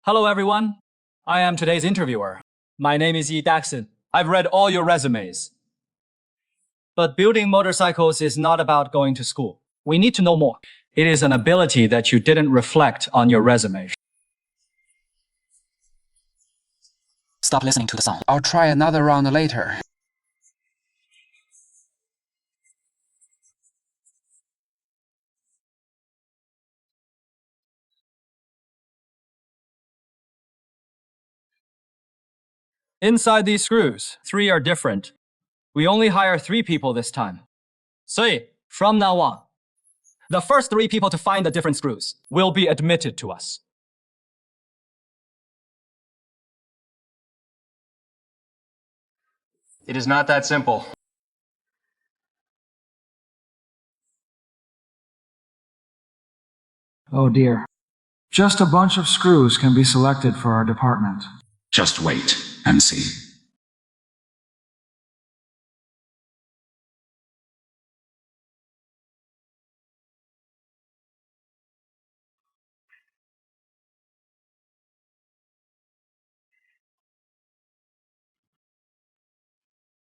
Hello, everyone. I am today's interviewer. My name is Yi Daxon. I've read all your resumes. But building motorcycles is not about going to school. We need to know more. It is an ability that you didn't reflect on your resume. Stop listening to the song. I'll try another round later. Inside these screws, 3 are different. We only hire 3 people this time. So, from now on, the first 3 people to find the different screws will be admitted to us. It is not that simple. Oh dear. Just a bunch of screws can be selected for our department. Just wait and see.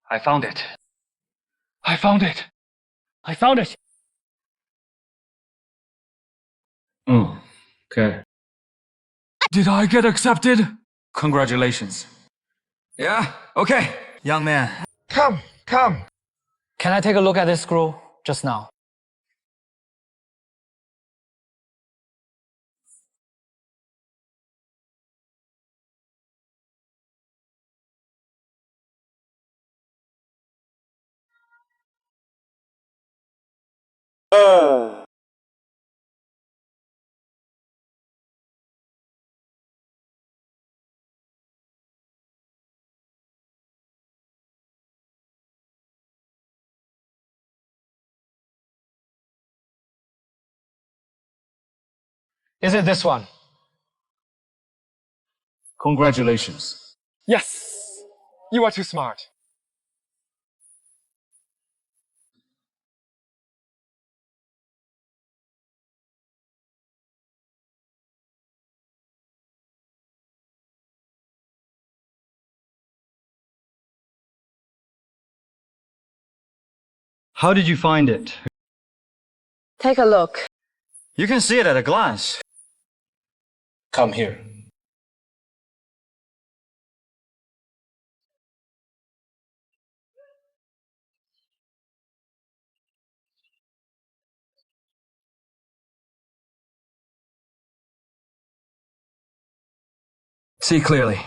I found it. I found it. I found it. Oh, okay. Did I get accepted? Congratulations. Yeah, okay, young man. Come. Can I take a look at this screw just now? Is it this one? Congratulations. Yes! You are too smart. How did you find it? Take a look. You can see it at a glance. Come here. See clearly.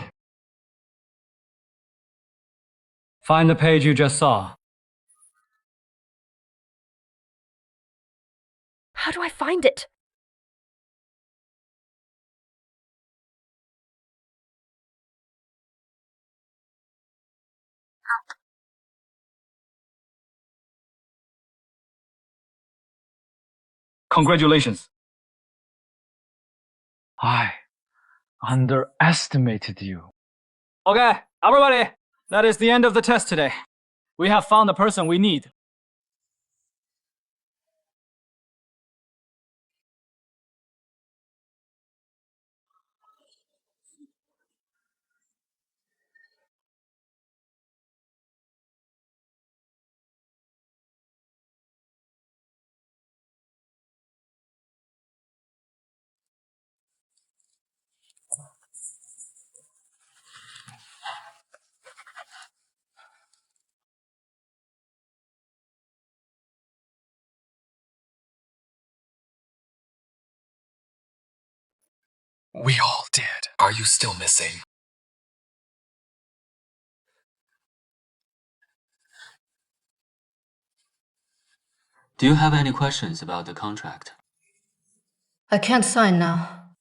Find the page you just saw. How do I find it? Congratulations. I underestimated you. Okay, everybody, that is the end of the test today. We have found the person we need. We all did. Are you still missing? Do you have any questions about the contract? I can't sign now.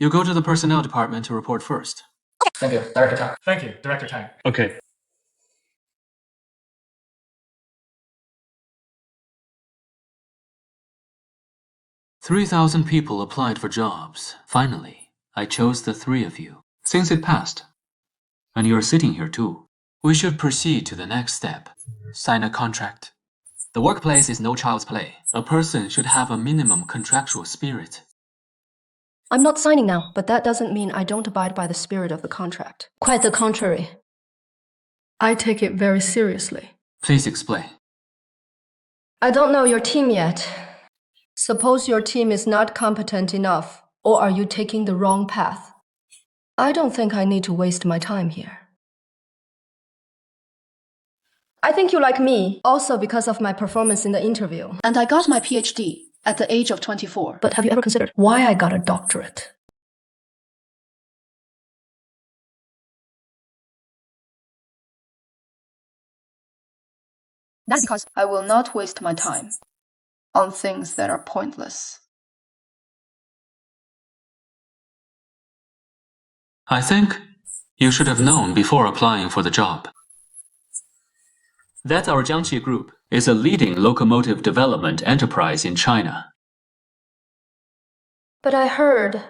You go to the personnel department to report first. Thank you, Director Tang. Thank you, Director Tang. Okay. "3,000 people applied for jobs. Finally, I chose the 3 of you. Since it passed. And you're sitting here too. We should proceed to the next step. Sign a contract. The workplace is no child's play. A person should have a minimum contractual spirit. I'm not signing now, but that doesn't mean I don't abide by the spirit of the contract. Quite the contrary. I take it very seriously. Please explain. I don't know your team yet. Suppose your team is not competent enough, or are you taking the wrong path? I don't think I need to waste my time here. I think you like me, also because of my performance in the interview. And I got my PhD at the age of 24. But have you ever considered why I got a doctorate? That's because I will not waste my time on things that are pointless. I think you should have known before applying for the job that our Jiangxi Group is a leading locomotive development enterprise in China. But I heard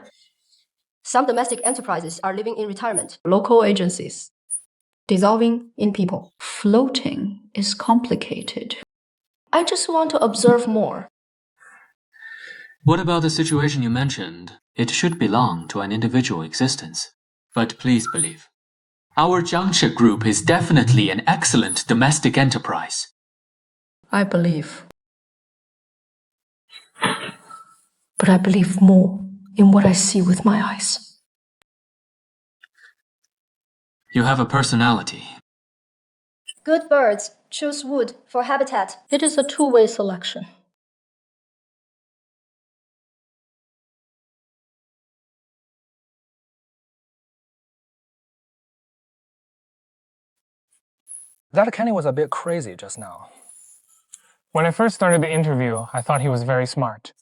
some domestic enterprises are living in retirement. Local agencies dissolving in people. Floating is complicated. I just want to observe more. What about the situation you mentioned? It should belong to an individual existence. But please believe, our Jiangxi Group is definitely an excellent domestic enterprise. I believe. But I believe more in what I see with my eyes. You have a personality. Good birds choose wood for habitat. It is a two-way selection. That Kenny was a bit crazy just now. When I first started the interview, I thought he was very smart.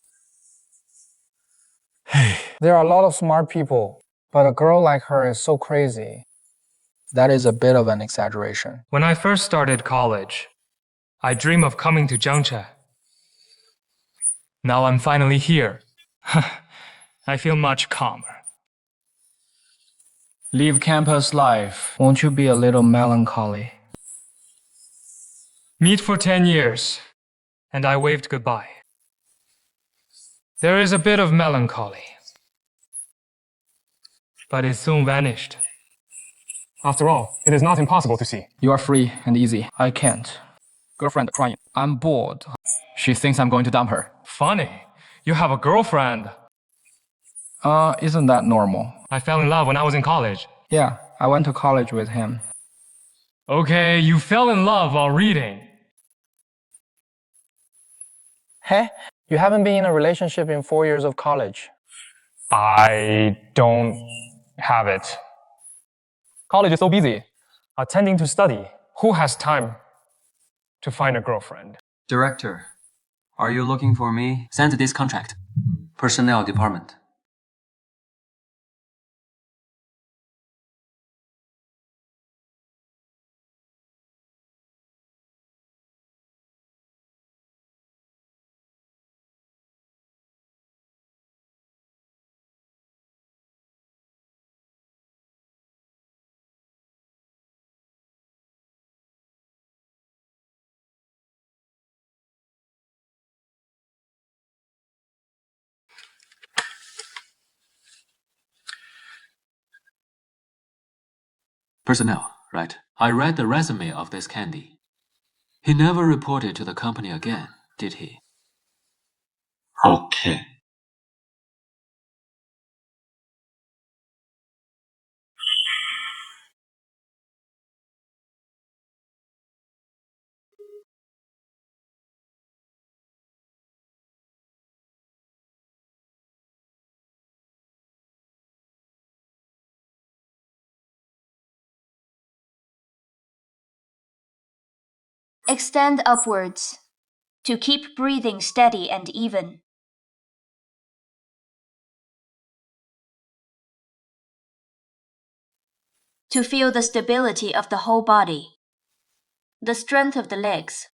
There are a lot of smart people, but a girl like her is so crazy. That is a bit of an exaggeration. When I first started college, I dreamed of coming to Jiangxi. Now I'm finally here. I feel much calmer. Leave campus life. Won't you be a little melancholy? Meet for 10 years, and I waved goodbye. There is a bit of melancholy, but it soon vanished. After all, it is not impossible to see. You are free and easy. I can't. Girlfriend crying. I'm bored. She thinks I'm going to dump her. Funny, you have a girlfriend. Isn't that normal? I fell in love when I was in college. Yeah, I went to college with him. Okay, you fell in love while reading. Hey, you haven't been in a relationship in 4 years of college. I don't have it. College is so busy. Attending to study. Who has time to find a girlfriend? Director, are you looking for me? Send this contract. Personnel department. Personnel, right? I read the resume of this Candy. He never reported to the company again, did he? Okay. Extend upwards to keep breathing steady and even. To feel the stability of the whole body, the strength of the legs.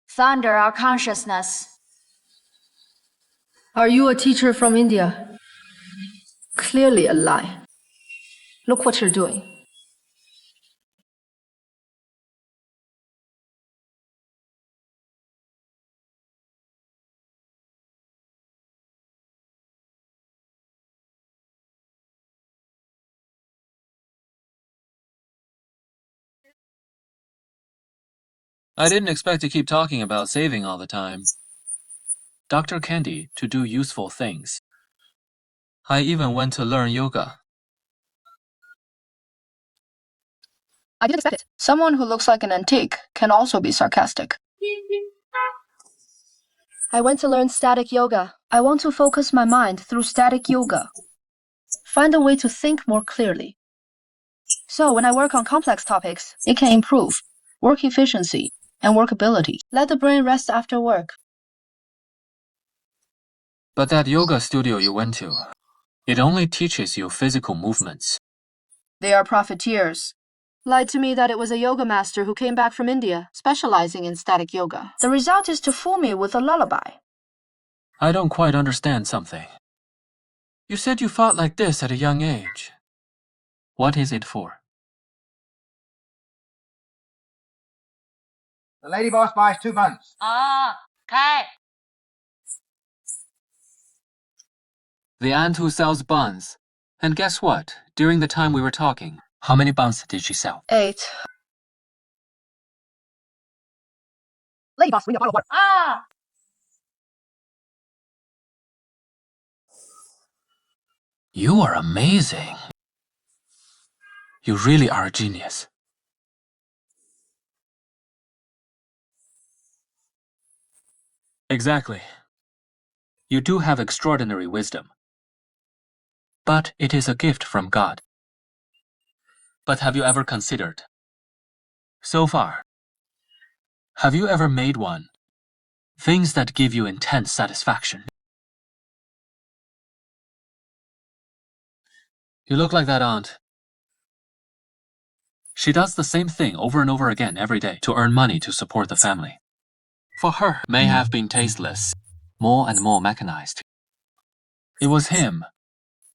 Thunder our consciousness. Are you a teacher from India? Clearly a lie. Look what you're doing. I didn't expect to keep talking about saving all the time. Dr. Candy, to do useful things. I even went to learn yoga. I didn't expect it. Someone who looks like an antique can also be sarcastic. I went to learn static yoga. I want to focus my mind through static yoga. Find a way to think more clearly. So when I work on complex topics, it can improve work efficiency and workability. Let the brain rest after work. But that yoga studio you went to, it only teaches you physical movements. They are profiteers. Lied to me that it was a yoga master who came back from India, specializing in static yoga. The result is to fool me with a lullaby. I don't quite understand something. You said you fought like this at a young age. What is it for? The lady boss buys 2 buns. Okay. The aunt who sells buns. And guess what? During the time we were talking, how many buns did she sell? 8. Lady boss, bring your bottle of water. You are amazing. You really are a genius. Exactly. You do have extraordinary wisdom. But it is a gift from God. But have you ever considered? So far, have you ever made one? Things that give you intense satisfaction. You look like that aunt. She does the same thing over and over again every day to earn money to support the family. For her, may have been tasteless, more and more mechanized. It was him.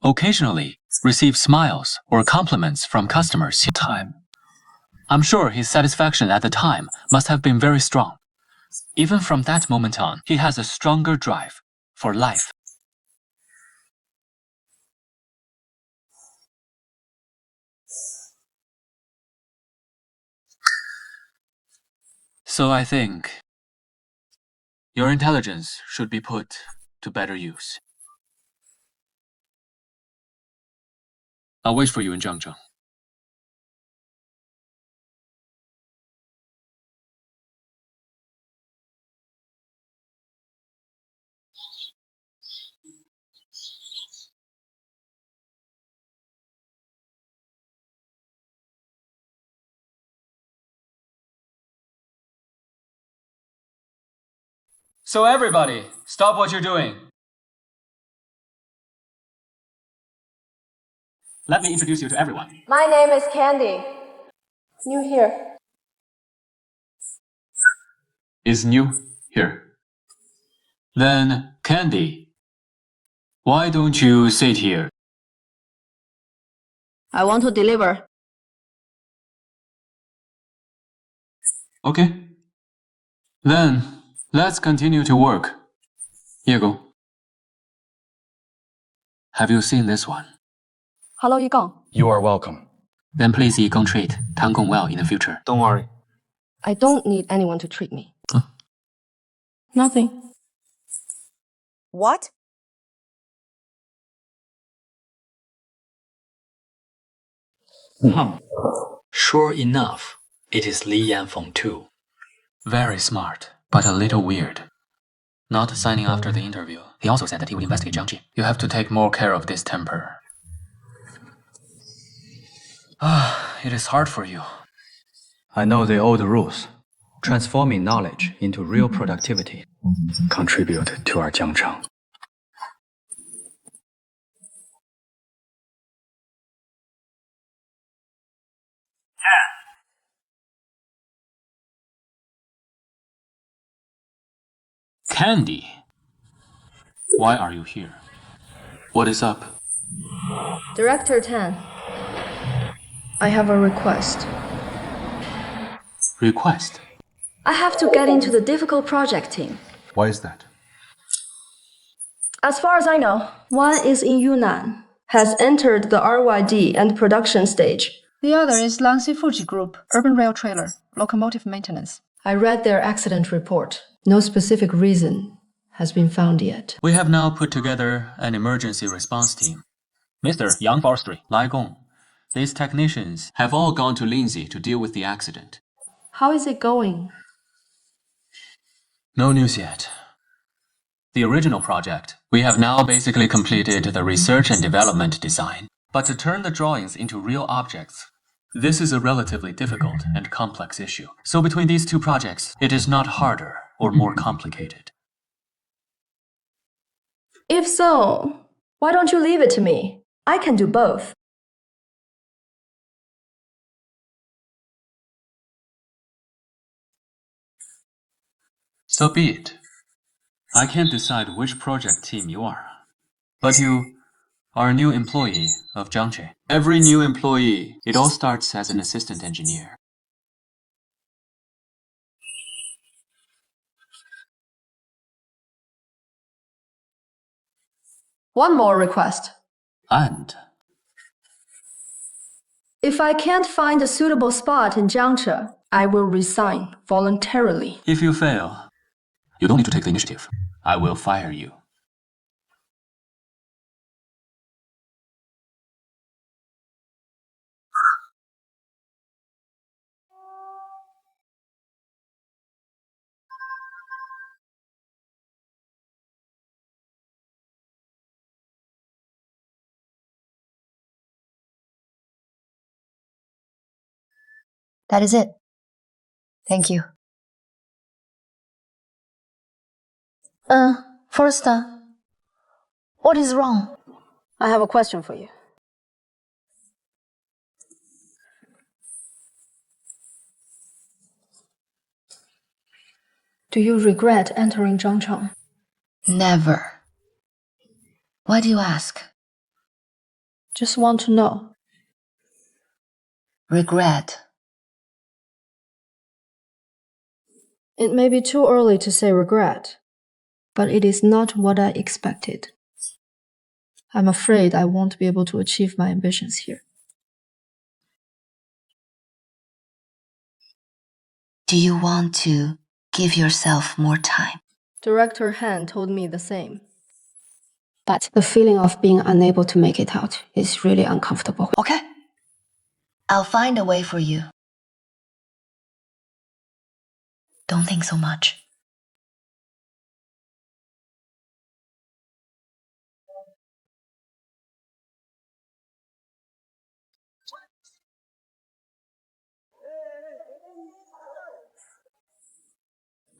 Occasionally, received smiles or compliments from customers. I'm sure his satisfaction at the time must have been very strong. Even from that moment on, he has a stronger drive for life. So I think your intelligence should be put to better use. I'll wait for you in Zhangzheng. So everybody, stop what you're doing. Let me introduce you to everyone. My name is Candy. New here. Is new here. Then, Candy, why don't you sit here? I want to deliver. Okay. Then, let's continue to work. Here you go. Have you seen this one? Hello, Yigong. You are welcome. Then please Yigong treat Tang Gong well in the future. Don't worry. I don't need anyone to treat me. Nothing. What? Sure enough, it is Li Yanfeng too. Very smart, but a little weird. Not signing after the interview. He also said that he would investigate Jiang Ji. You have to take more care of this temper. It is hard for you. I know the old rules. Transforming knowledge into real productivity. Contribute to our Jiangcheng. Candy, why are you here? What is up? Director Tan, I have a request. Request? I have to get into the difficult project team. Why is that? As far as I know, one is in Yunnan, has entered the RYD and production stage. The other is Lanxi Fuji Group, urban rail trailer, locomotive maintenance. I read their accident report. No specific reason has been found yet. We have now put together an emergency response team. Mr. Yang Forestry, Lai Gong. These technicians have all gone to Lindsay to deal with the accident. How is it going? No news yet. The original project, we have now basically completed the research and development design. But to turn the drawings into real objects, this is a relatively difficult and complex issue. So between these two projects, it is not harder or more complicated. If so, why don't you leave it to me? I can do both. So be it. I can't decide which project team you are. But you are a new employee of Jiangche. Every new employee, it all starts as an assistant engineer. One more request. And? If I can't find a suitable spot in Jiangche, I will resign voluntarily. If you fail, you don't need to take the initiative. I will fire you. That is it. Thank you. First, what is wrong? I have a question for you. Do you regret entering Zhangcheng? Never. Why do you ask? Just want to know. Regret. It may be too early to say regret, but it is not what I expected. I'm afraid I won't be able to achieve my ambitions here. Do you want to give yourself more time? Director Han told me the same. But the feeling of being unable to make it out is really uncomfortable. Okay. I'll find a way for you. Don't think so much.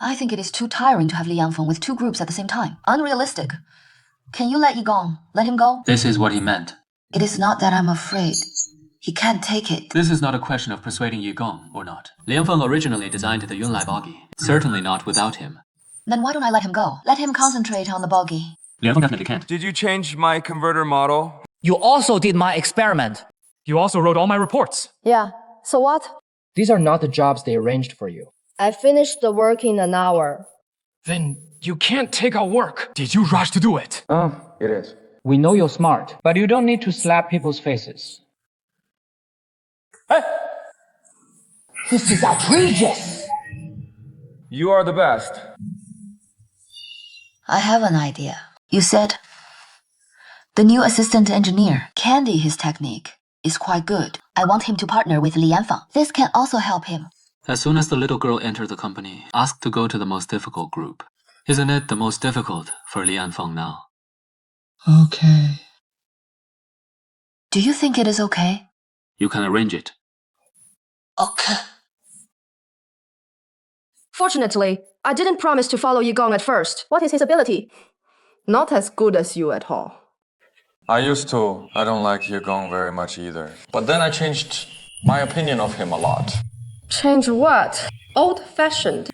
I think it is too tiring to have Li Yanfeng with two groups at the same time. Unrealistic. Can you let Yigong let him go? This is what he meant. It is not that I'm afraid. He can't take it. This is not a question of persuading Yigong or not. Liang Feng originally designed the Yunlai boggy. Certainly not without him. Then why don't I let him go? Let him concentrate on the boggy. Liang Feng definitely can't. Did you change my converter model? You also did my experiment. You also wrote all my reports. Yeah, so what? These are not the jobs they arranged for you. I finished the work in an hour. Then you can't take our work. Did you rush to do it? It is. We know you're smart, but you don't need to slap people's faces. Hey! This is outrageous! You are the best. I have an idea. You said the new assistant engineer, Candy, his technique is quite good. I want him to partner with Li Yanfeng. This can also help him. As soon as the little girl entered the company, asked to go to the most difficult group. Isn't it the most difficult for Li Yanfeng now? Okay. Do you think it is okay? You can arrange it. Okay. Fortunately, I didn't promise to follow Yigong at first. What is his ability? Not as good as you at all. I used to. I don't like Yigong very much either. But then I changed my opinion of him a lot. Change what? Old-fashioned.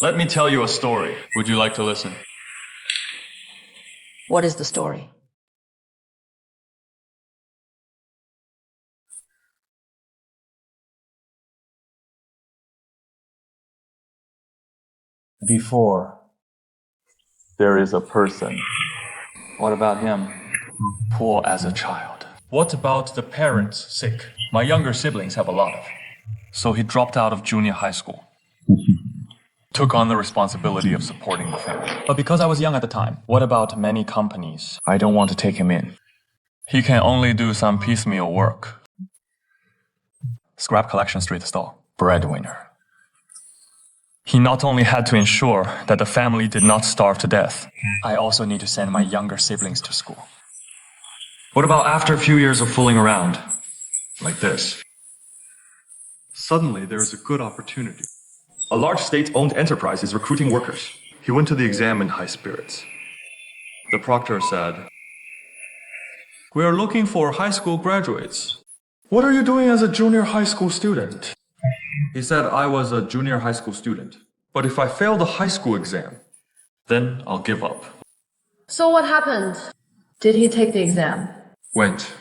Let me tell you a story. Would you like to listen? What is the story? Before there is a person. What about him? Poor as a child. What about the parents sick? My younger siblings have a lot of. So he dropped out of junior high school. Took on the responsibility of supporting the family. But because I was young at the time, what about many companies? I don't want to take him in. He can only do some piecemeal work. Scrap collection street stall. Breadwinner. He not only had to ensure that the family did not starve to death, I also need to send my younger siblings to school. What about after a few years of fooling around? Like this. Suddenly, there is a good opportunity. A large state-owned enterprise is recruiting workers. He went to the exam in high spirits. The proctor said, "We are looking for high school graduates. What are you doing as a junior high school student?" He said I was a junior high school student. But if I fail the high school exam, then I'll give up. So what happened? Did he take the exam? Went.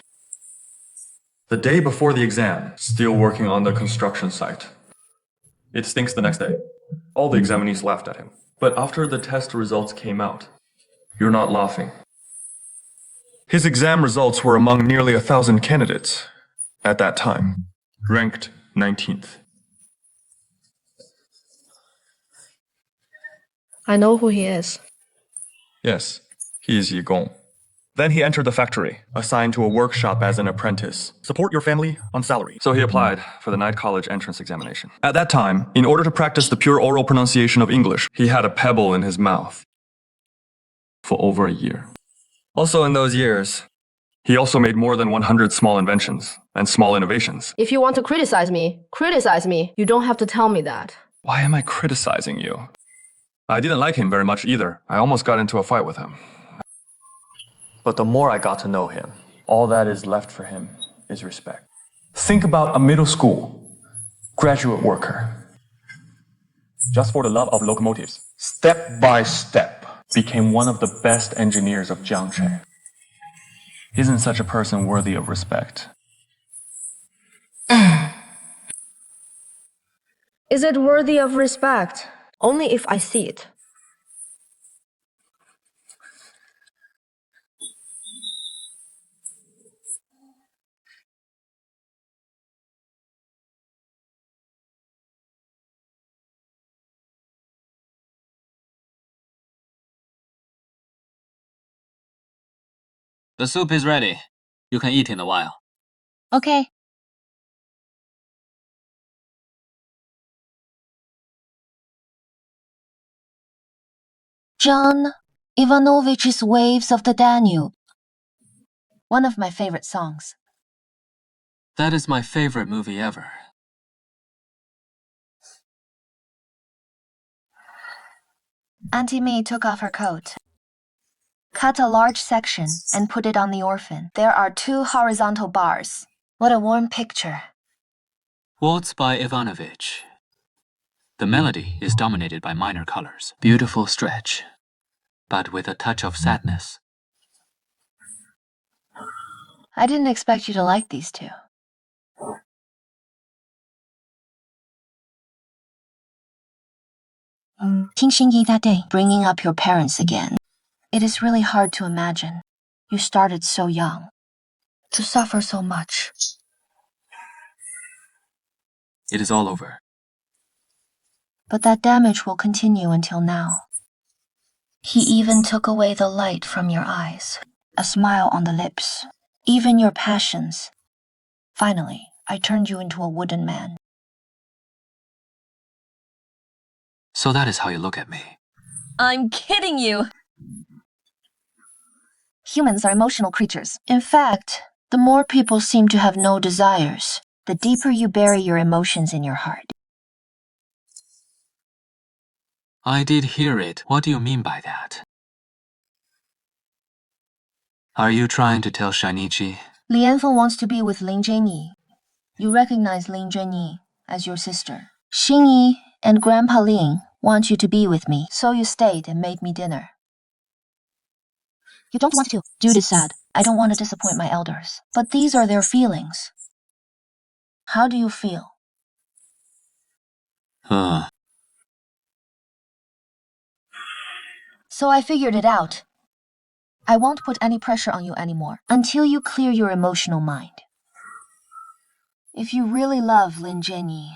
The day before the exam, still working on the construction site. It stinks the next day. All the examinees laughed at him. But after the test results came out, you're not laughing. His exam results were among nearly 1,000 candidates at that time, ranked 19th. I know who he is. Yes, he is Yi Gong. Then he entered the factory, assigned to a workshop as an apprentice. Support your family on salary. So he applied for the night college entrance examination. At that time, in order to practice the pure oral pronunciation of English, he had a pebble in his mouth for over a year. Also in those years, he also made more than 100 small inventions and small innovations. If you want to criticize me. You don't have to tell me that. Why am I criticizing you? I didn't like him very much either. I almost got into a fight with him. But the more I got to know him, all that is left for him is respect. Think about a middle school graduate worker. Just for the love of locomotives, step by step, became one of the best engineers of Jiangche. Isn't such a person worthy of respect? Is it worthy of respect? Only if I see it. The soup is ready. You can eat in a while. Okay. John Ivanovich's Waves of the Danube. One of my favorite songs. That is my favorite movie ever. Auntie May took off her coat, cut a large section, and put it on the orphan. There are 2 horizontal bars. What a warm picture. Waltz by Ivanovich. The melody is dominated by minor colors. Beautiful stretch, but with a touch of sadness. I didn't expect you to like these 2. King Xingyi that day, bringing up your parents again. It is really hard to imagine. You started so young, to suffer so much. It is all over. But that damage will continue until now. He even took away the light from your eyes, a smile on the lips, even your passions. Finally, I turned you into a wooden man. So that is how you look at me. I'm kidding you! Humans are emotional creatures. In fact, the more people seem to have no desires, the deeper you bury your emotions in your heart. I did hear it. What do you mean by that? Are you trying to tell Shinichi? Li Yanfeng wants to be with Lin Zhenyi. You recognize Lin Zhenyi as your sister. Xingyi and Grandpa Ling want you to be with me, so you stayed and made me dinner. You don't want to. Dude is sad. I don't want to disappoint my elders. But these are their feelings. How do you feel? So I figured it out. I won't put any pressure on you anymore until you clear your emotional mind. If you really love Lin Jianyi,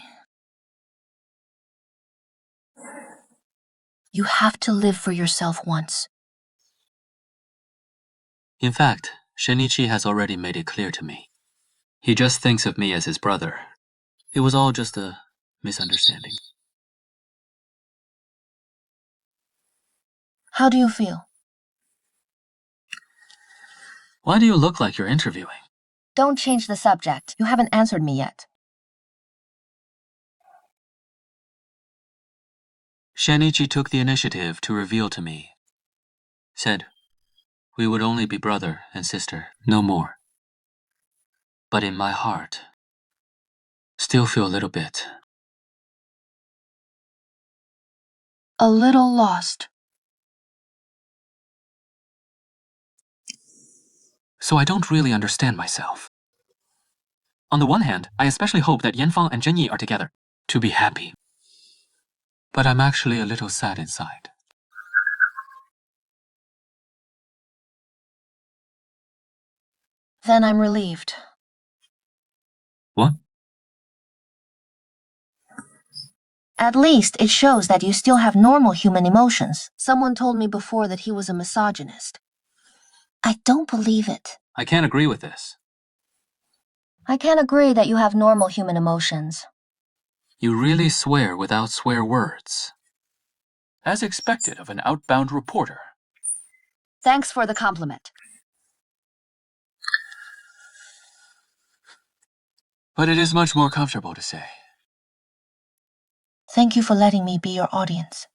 you have to live for yourself once. In fact, Shinichi has already made it clear to me. He just thinks of me as his brother. It was all just a misunderstanding. How do you feel? Why do you look like you're interviewing? Don't change the subject. You haven't answered me yet. Shinichi took the initiative to reveal to me. Said, we would only be brother and sister, no more. But in my heart, still feel a little bit. A little lost. So I don't really understand myself. On the one hand, I especially hope that Yanfang and Zhenyi are together, to be happy. But I'm actually a little sad inside. Then I'm relieved. What? At least it shows that you still have normal human emotions. Someone told me before that he was a misogynist. I don't believe it. I can't agree with this. I can't agree that you have normal human emotions. You really swear without swear words. As expected of an outbound reporter. Thanks for the compliment. But it is much more comfortable to say. Thank you for letting me be your audience.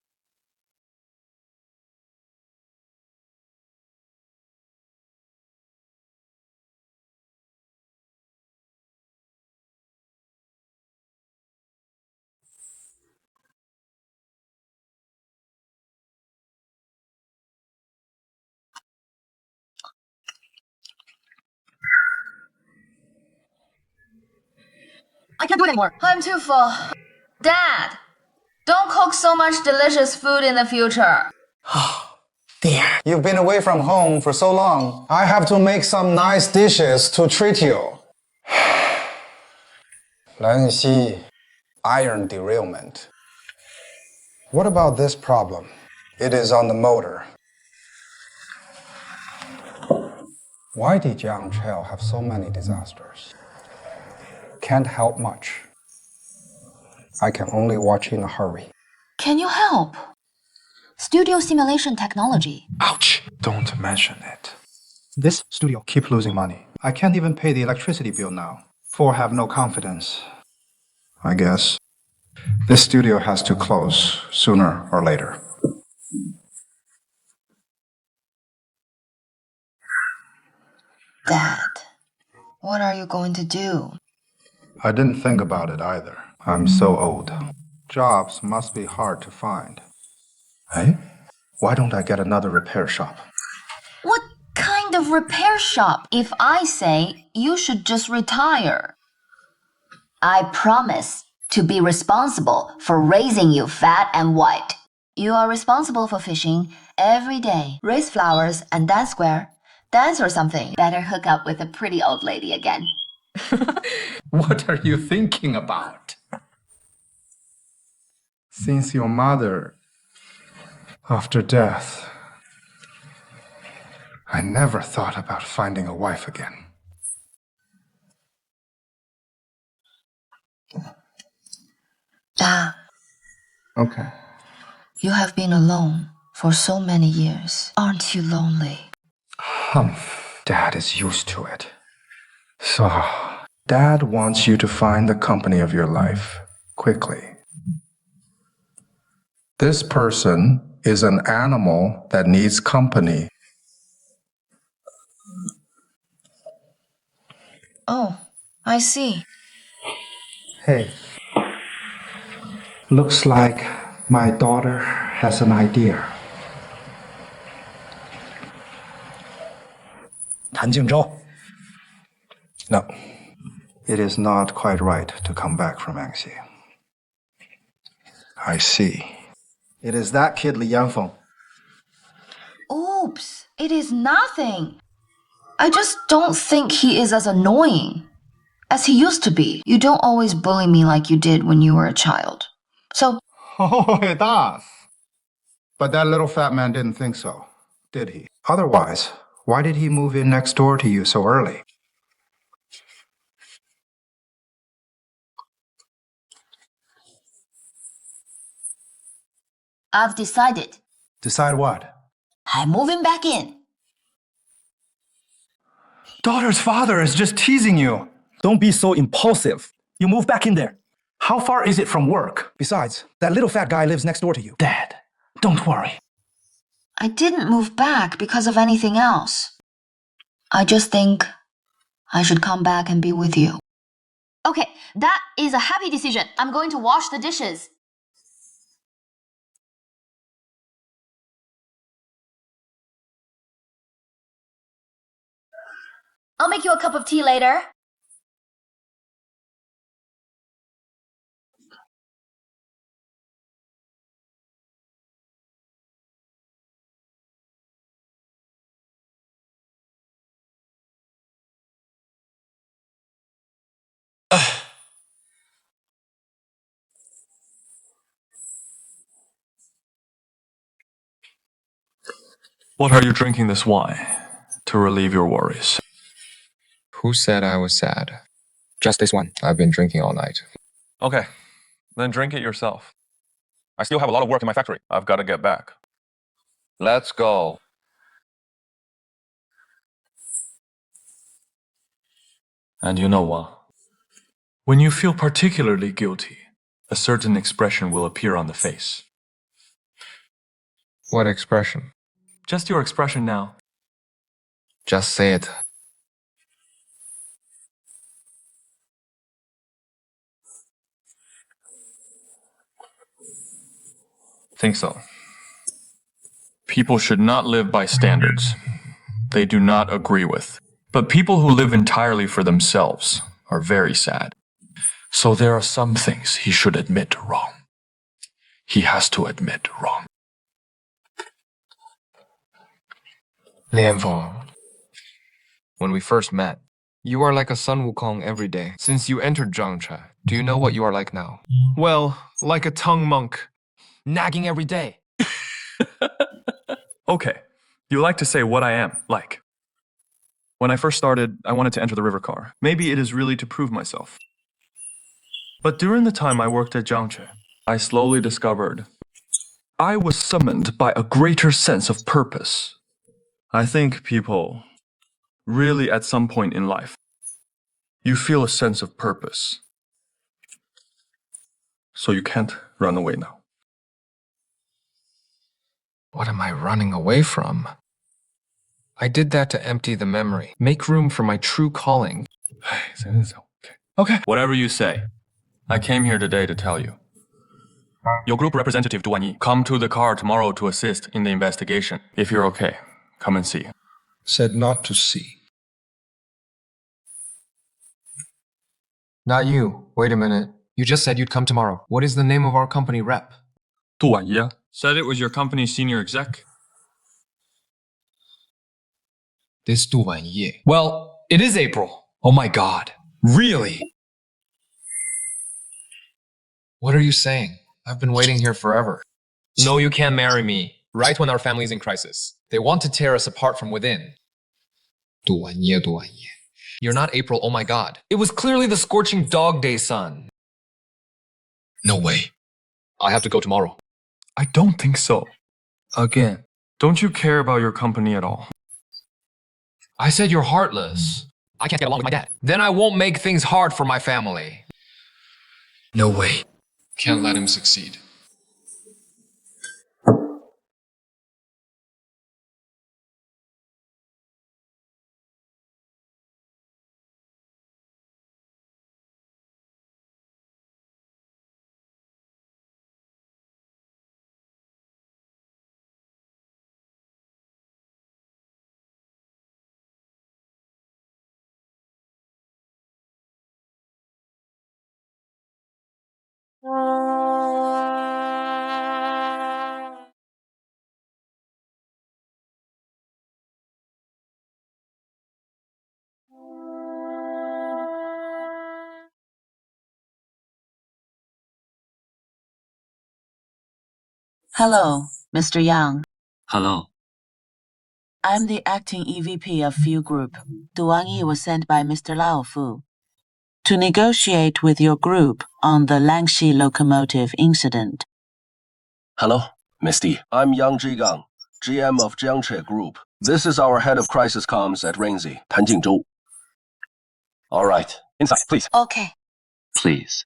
I can't do it anymore. I'm too full. Dad, don't cook so much delicious food in the future. Dear, you've been away from home for so long. I have to make some nice dishes to treat you. Lan Xi, iron derailment. What about this problem? It is on the motor. Why did Jiang Trail have so many disasters? Can't help much. I can only watch in a hurry. Can you help? Studio simulation technology. Ouch! Don't mention it. This studio keeps losing money. I can't even pay the electricity bill now. For have no confidence. I guess this studio has to close sooner or later. Dad, what are you going to do? I didn't think about it either. I'm so old. Jobs must be hard to find. Hey? Why don't I get another repair shop? What kind of repair shop if I say you should just retire? I promise to be responsible for raising you fat and white. You are responsible for fishing every day. Raise flowers and dance square. Dance or something. Better hook up with a pretty old lady again. What are you thinking about? Since your mother, after death, I never thought about finding a wife again. Dad, Okay. you have been alone for so many years. Aren't you lonely? Humph. Dad is used to it. So, Dad wants you to find the company of your life quickly. This person is an animal that needs company. Oh, I see. Hey. Looks like my daughter has an idea. 谭静州. No, it is not quite right to come back from Anxi. I see. It is that kid Li Yanfeng. Oops, it is nothing. I just don't think he is as annoying as he used to be. You don't always bully me like you did when you were a child. So... Oh, it does. But that little fat man didn't think so, did he? Otherwise, why did he move in next door to you so early? I've decided. Decide what? I'm moving back in. Daughter's father is just teasing you. Don't be so impulsive. You move back in there. How far is it from work? Besides, that little fat guy lives next door to you. Dad, don't worry. I didn't move back because of anything else. I just think I should come back and be with you. Okay, that is a happy decision. I'm going to wash the dishes. I'll make you a cup of tea later. What are you drinking this wine? To relieve your worries. Who said I was sad? Just this one. I've been drinking all night. Okay, then drink it yourself. I still have a lot of work in my factory. I've got to get back. Let's go. And you know what? When you feel particularly guilty, a certain expression will appear on the face. What expression? Just your expression now. Just say it. Think so. People should not live by standards they do not agree with. But people who live entirely for themselves are very sad. So there are some things he should admit wrong. He has to admit wrong. Lianfeng, when we first met, you are like a Sun Wukong every day. Since you entered Zhangche, do you know what you are like now? Well, like a tongue monk. Nagging every day. Okay, you like to say what I am like. When I first started, I wanted to enter the river car. Maybe it is really to prove myself. But during the time I worked at Zhangche, I slowly discovered I was summoned by a greater sense of purpose. I think people, really at some point in life, you feel a sense of purpose. So you can't run away now. What am I running away from? I did that to empty the memory, make room for my true calling. Okay. Whatever you say. I came here today to tell you. Your group representative, Du Wanyi, come to the car tomorrow to assist in the investigation. If you're okay, come and see. Said not to see. Not you. Wait a minute. You just said you'd come tomorrow. What is the name of our company rep? Du Wanyi said it was your company's senior exec. This Du Wanyi. Well, it is April. Oh my god. Really? What are you saying? I've been waiting here forever. No, you can't marry me. Right when our family's in crisis. They want to tear us apart from within. Du Wanyi, Du Wanyi. You're not April, oh my god. It was clearly the scorching dog day sun. No way. I have to go tomorrow. I don't think so. Again, don't you care about your company at all? I said you're heartless. I can't get along with my dad. Then I won't make things hard for my family. No way. Can't let him succeed. Hello, Mr. Yang. Hello. I'm the acting EVP of Few Group. Duan Yi was sent by Mr. Lao Fu to negotiate with your group on the Langxi locomotive incident. Hello, Miss D. I'm Yang Zhigang, GM of Jiangche Group. This is our head of crisis comms at Rainzy, Tan Jingzhou. All right, inside, please. Okay. Please.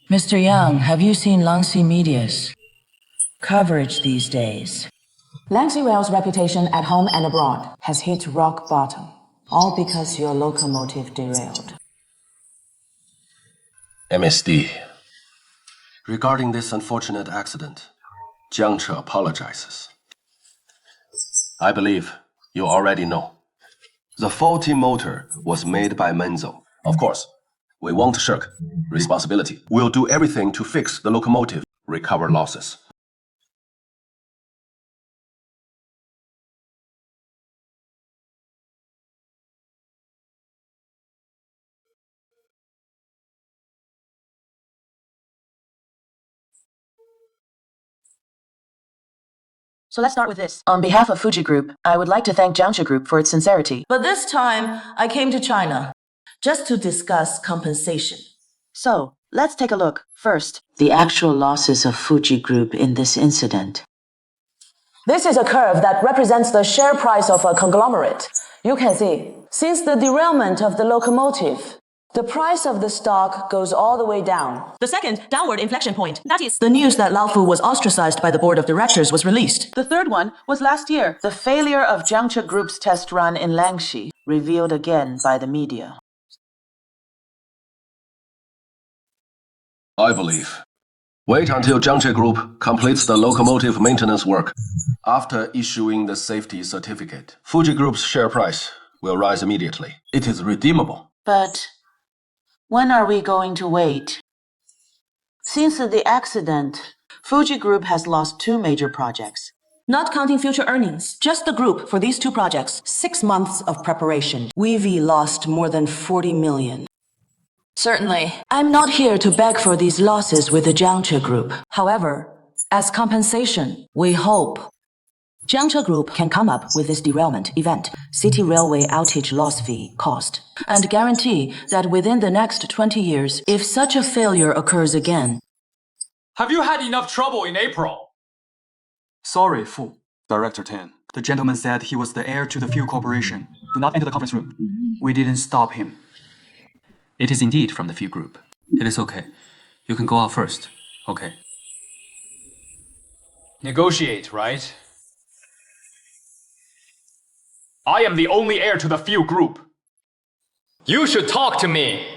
Mr. Yang, have you seen Langxi media's coverage these days? Langxi Rail's reputation at home and abroad has hit rock bottom, all because your locomotive derailed. MSD. Regarding this unfortunate accident, Jiangche apologizes. I believe you already know. The faulty motor was made by Menzo. Of course, we won't shirk responsibility. We'll do everything to fix the locomotive, recover losses. So let's start with this. On behalf of Fuji Group, I would like to thank Jiangche Group for its sincerity. But this time, I came to China just to discuss compensation. So, let's take a look. First, the actual losses of Fuji Group in this incident. This is a curve that represents the share price of a conglomerate. You can see, since the derailment of the locomotive, the price of the stock goes all the way down. The second downward inflection point, that is, the news that Lao Fu was ostracized by the board of directors was released. The third one was last year. The failure of Jiangche Group's test run in Langxi, revealed again by the media. I believe. Wait until Jiangche Group completes the locomotive maintenance work. After issuing the safety certificate, Fuji Group's share price will rise immediately. It is redeemable. But when are we going to wait? Since the accident, Fuji Group has lost 2 major projects. Not counting future earnings, just the group for these 2 projects, 6 months of preparation. We've lost more than 40 million. Certainly, I'm not here to beg for these losses with the Jiangche Group. However, as compensation, we hope Jiangche Group can come up with this derailment event, city railway outage loss fee cost, and guarantee that within the next 20 years, if such a failure occurs again. Have you had enough trouble in April? Sorry, Fu. Director Tan. The gentleman said he was the heir to the Few Corporation. Do not enter the conference room. We didn't stop him. It is indeed from the Few Group. It is okay. You can go out first. Okay. Negotiate, right? I am the only heir to the Few Group. You should talk to me,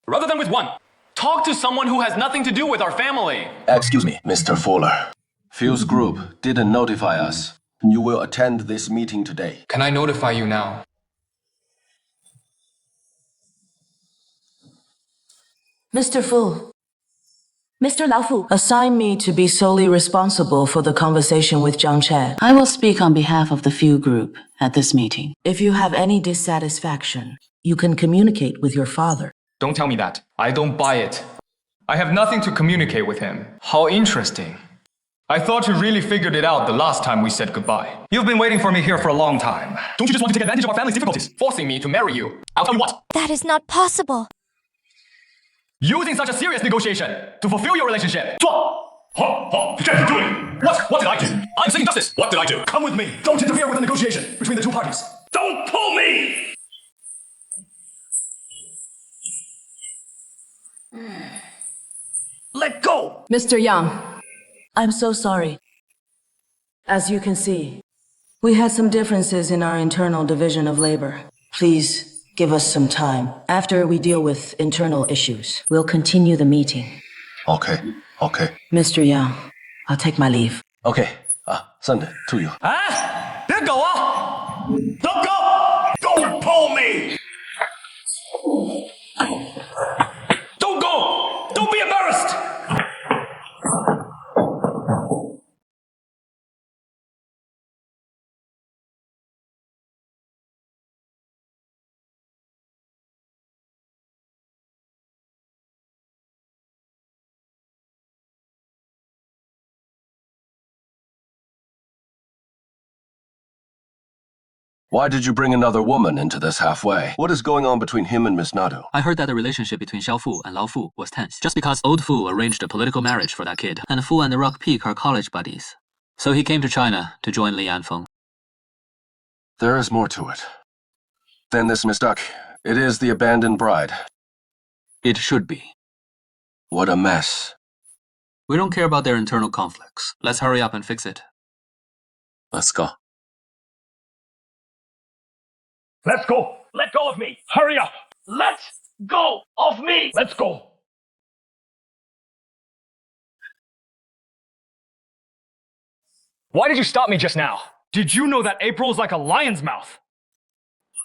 rather than with one. Talk to someone who has nothing to do with our family. Excuse me, Mr. Fuller. Few's Group didn't notify us. You will attend this meeting today. Can I notify you now? Mr. Fu. Mr. Lao Fu, assign me to be solely responsible for the conversation with Jiangche. I will speak on behalf of the Few Group at this meeting. If you have any dissatisfaction, you can communicate with your father. Don't tell me that. I don't buy it. I have nothing to communicate with him. How interesting. I thought you really figured it out the last time we said goodbye. You've been waiting for me here for a long time. Don't you just want to take advantage of our family's difficulties, forcing me to marry you? I'll tell you what. That is not possible. Using such a serious negotiation to fulfill your relationship. What did I do? I'm seeking justice. What did I do? Come with me. Don't interfere with the negotiation between the 2 parties. Don't pull me! Let go! Mr. Yang, I'm so sorry. As you can see, we had some differences in our internal division of labor. Please give us some time. After we deal with internal issues, we'll continue the meeting. Okay. Mr. Yang, I'll take my leave. Okay, send it to you. 别狗啊！Don't go! Don't pull me! Don't go! Don't be embarrassed! Why did you bring another woman into this halfway? What is going on between him and Miss Nato? I heard that the relationship between Xiao Fu and Lao Fu was tense, just because old Fu arranged a political marriage for that kid, and Fu and the Rock Peak are college buddies. So he came to China to join Li Yanfeng. There is more to it than this Miss Duck. It is the abandoned bride. It should be. What a mess. We don't care about their internal conflicts. Let's hurry up and fix it. Let's go. Let's go. Let go of me. Hurry up. Let go of me. Let's go. Why did you stop me just now? Did you know that April is like a lion's mouth?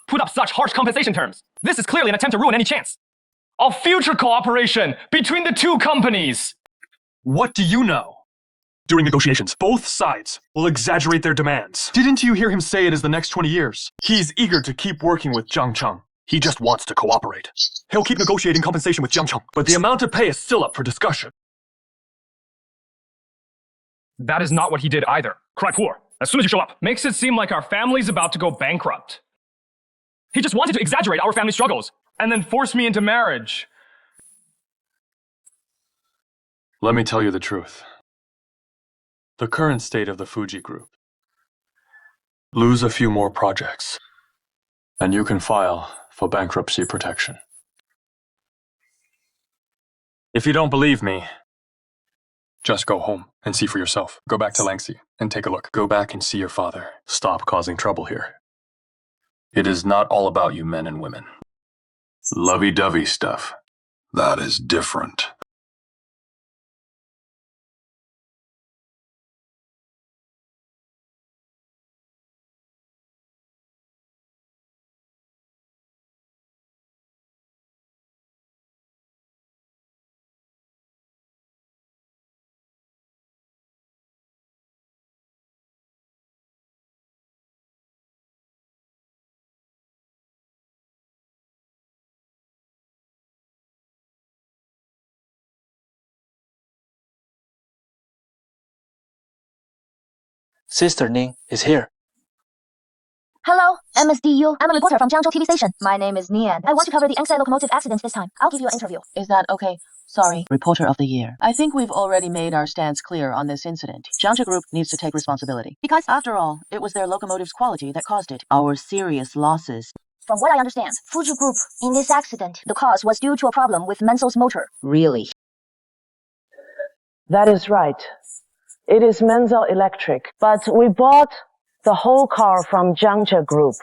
Put up such harsh compensation terms. This is clearly an attempt to ruin any chance of future cooperation between the two companies. What do you know? During negotiations, both sides will exaggerate their demands. Didn't you hear him say it is the next 20 years? He's eager to keep working with Zhang Cheng. He just wants to cooperate. He'll keep negotiating compensation with Jiang Cheng, but the amount of pay is still up for discussion. That is not what he did either. Cry poor, as soon as you show up. Makes it seem like our family's about to go bankrupt. He just wanted to exaggerate our family struggles, and then force me into marriage. Let me tell you the truth. The current state of the Fuji Group. Lose a few more projects, and you can file for bankruptcy protection. If you don't believe me, just go home and see for yourself. Go back to Langxi and take a look. Go back and see your father. Stop causing trouble here. It is not all about you men and women. Lovey-dovey stuff. That is different. Sister Ning is here. Hello, MSDU. I'm a reporter from Jiangzhou TV station. My name is Nian. I want to cover the Anxai locomotive accident this time. I'll give you an interview. Is that okay? Sorry. Reporter of the Year. I think we've already made our stance clear on this incident. Jiangzhou Group needs to take responsibility. Because, after all, it was their locomotive's quality that caused it. Our serious losses. From what I understand, Fuji Group, in this accident, the cause was due to a problem with Menso's motor. Really? That is right. It is Menzel Electric, but we bought the whole car from Jiangzhou Group.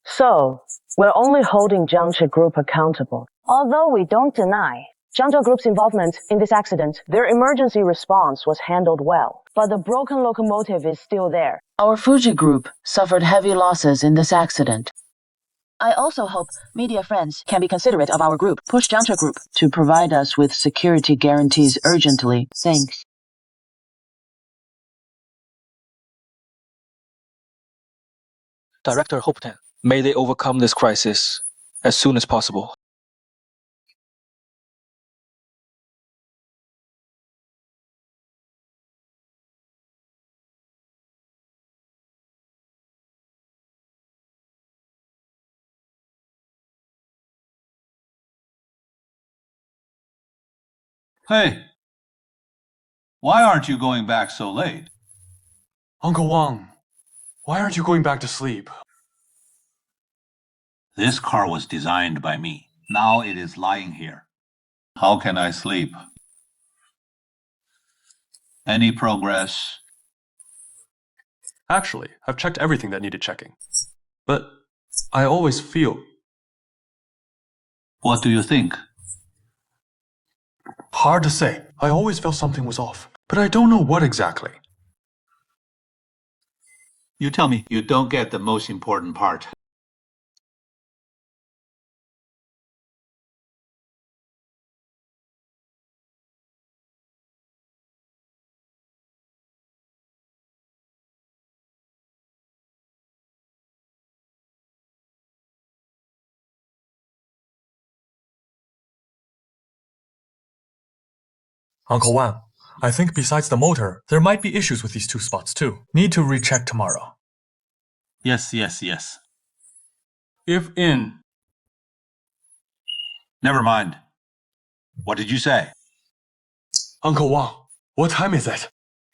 So, we're only holding Jiangzhou Group accountable. Although we don't deny Jiangzhou Group's involvement in this accident, their emergency response was handled well. But the broken locomotive is still there. Our Fuji Group suffered heavy losses in this accident. I also hope media friends can be considerate of our group. Push Jiangzhou Group to provide us with security guarantees urgently. Thanks. Director Hopton, may they overcome this crisis as soon as possible. Hey, why aren't you going back so late? Uncle Wang, why aren't you going back to sleep? This car was designed by me. Now it is lying here. How can I sleep? Any progress? Actually, I've checked everything that needed checking. But I always feel... What do you think? Hard to say. I always felt something was off, but I don't know what exactly. You tell me. You don't get the most important part. Uncle Wang, I think besides the motor, there might be issues with these two spots too. Need to recheck tomorrow. Yes, yes, yes. If in. Never mind. What did you say? Uncle Wang, what time is it?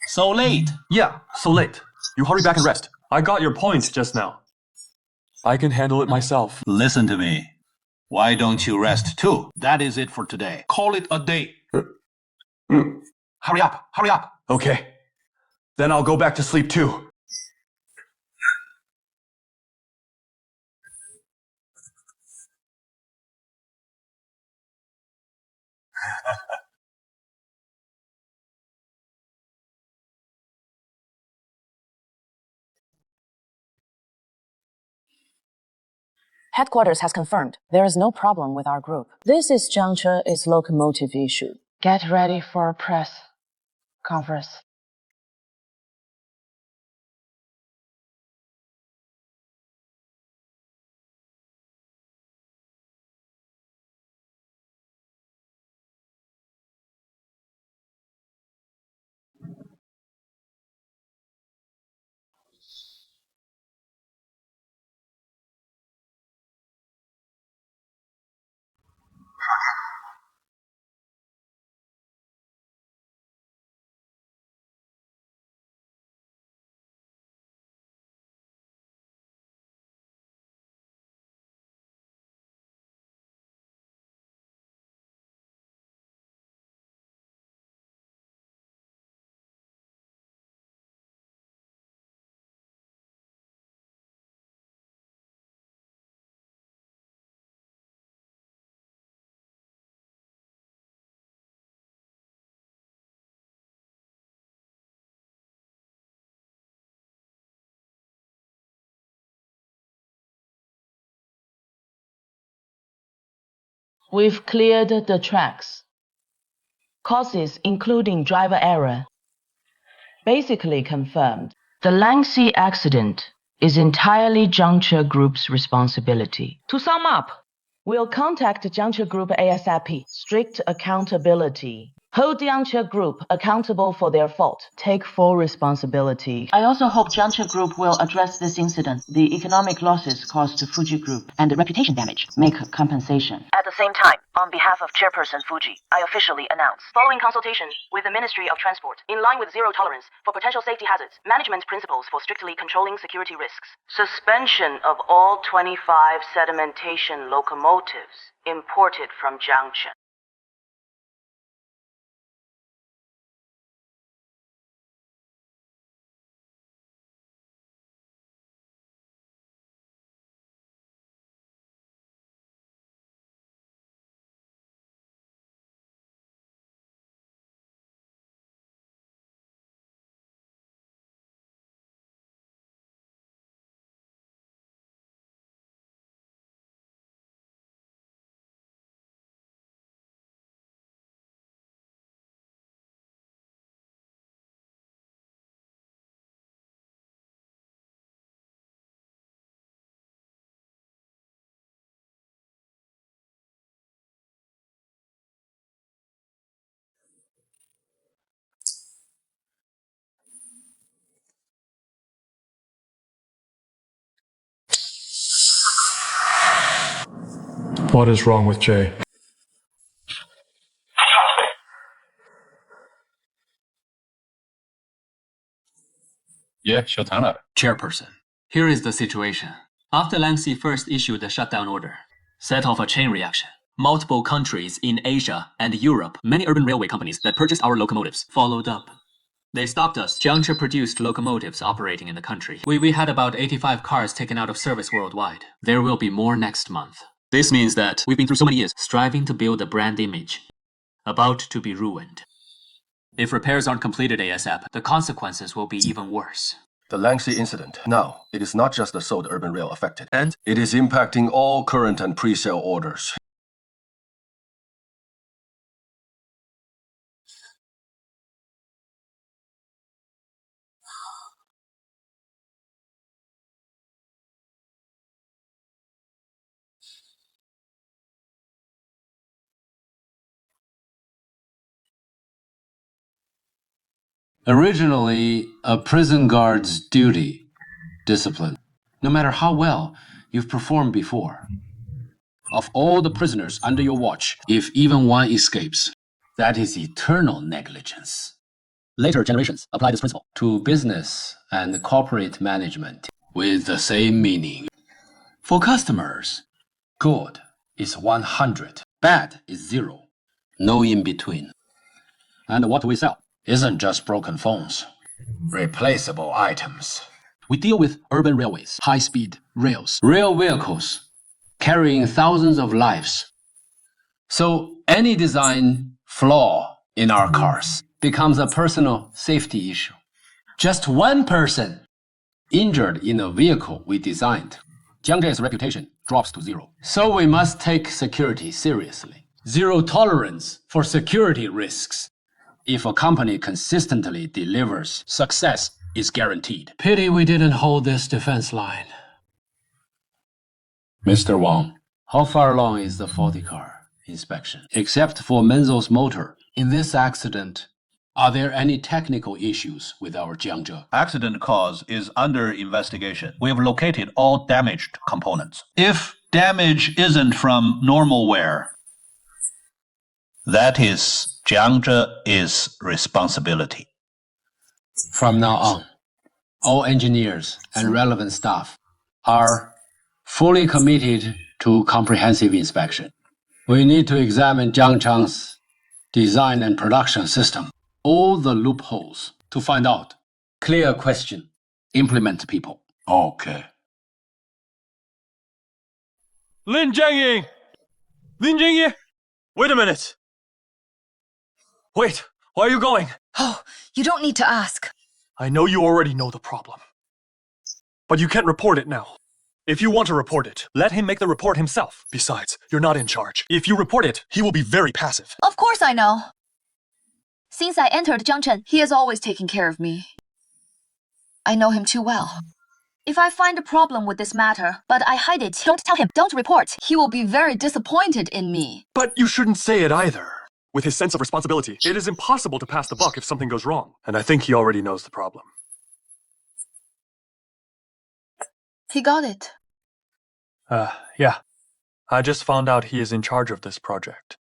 So late. Yeah, so late. You hurry back and rest. I got your point just now. I can handle it myself. Listen to me. Why don't you rest too? That is it for today. Call it a day. Hurry up, hurry up. Okay. Then I'll go back to sleep too. Headquarters has confirmed there is no problem with our group. This is juncture its locomotive issue. Get ready for a press conference. We've cleared the tracks. Causes including driver error. Basically confirmed. The Langxi accident is entirely Juncture Group's responsibility. To sum up, we'll contact Juncture Group ASAP. Strict accountability. Hold Juncture Group accountable for their fault. Take full responsibility. I also hope Juncture Group will address this incident, the economic losses caused to Fuji Group, and the reputation damage. Make compensation. At the same time, on behalf of Chairperson Fuji, I officially announce, following consultation with the Ministry of Transport, in line with zero tolerance for potential safety hazards, management principles for strictly controlling security risks, suspension of all 25 sedimentation locomotives imported from Jiangchen. What is wrong with Jay? Yeah, Chairperson, here is the situation. After Langxi first issued the shutdown order, set off a chain reaction. Multiple countries in Asia and Europe, many urban railway companies that purchased our locomotives followed up. They stopped us. Juncture produced locomotives operating in the country. We had about 85 cars taken out of service worldwide. There will be more next month. This means that we've been through so many years striving to build a brand image, about to be ruined. If repairs aren't completed ASAP, the consequences will be even worse. The Langxi incident. Now, it is not just the sold urban rail affected, and it is impacting all current and pre-sale orders. Originally, a prison guard's duty, discipline. No matter how well you've performed before, of all the prisoners under your watch, if even one escapes, that is eternal negligence. Later generations apply this principle to business and corporate management with the same meaning. For customers, good is 100, bad is 0. No in between. And what we sell isn't just broken phones, replaceable items. We deal with urban railways, high-speed rails, rail vehicles, carrying thousands of lives. So any design flaw in our cars becomes a personal safety issue. Just one person injured in a vehicle we designed, Jiangze's reputation drops to 0. So we must take security seriously. Zero tolerance for security risks. If a company consistently delivers, success is guaranteed. Pity we didn't hold this defense line. Mr. Wang, how far along is the faulty car inspection? Except for Menzo's motor, in this accident, are there any technical issues with our Jiangzhe? Accident cause is under investigation. We have located all damaged components. If damage isn't from normal wear, that is Jiangzhe's responsibility. From now on, all engineers and relevant staff are fully committed to comprehensive inspection. We need to examine Jiangchang's design and production system, all the loopholes to find out. Clear question. Implement people. Okay. Lin Jiangying! Lin Jiangying! Wait a minute! Wait, why are you going? Oh, you don't need to ask. I know you already know the problem. But you can't report it now. If you want to report it, let him make the report himself. Besides, you're not in charge. If you report it, he will be very passive. Of course I know. Since I entered Jiangchen, he has always taken care of me. I know him too well. If I find a problem with this matter, but I hide it, don't tell him, don't report, he will be very disappointed in me. But you shouldn't say it either. With his sense of responsibility, it is impossible to pass the buck if something goes wrong. And I think he already knows the problem. He got it. Yeah. I just found out he is in charge of this project.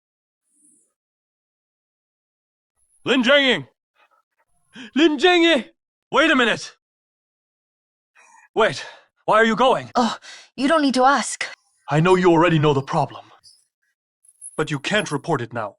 Lin Jiangying! Lin Jiangying! Wait a minute! Wait, why are you going? Oh, you don't need to ask. I know you already know the problem. But you can't report it now.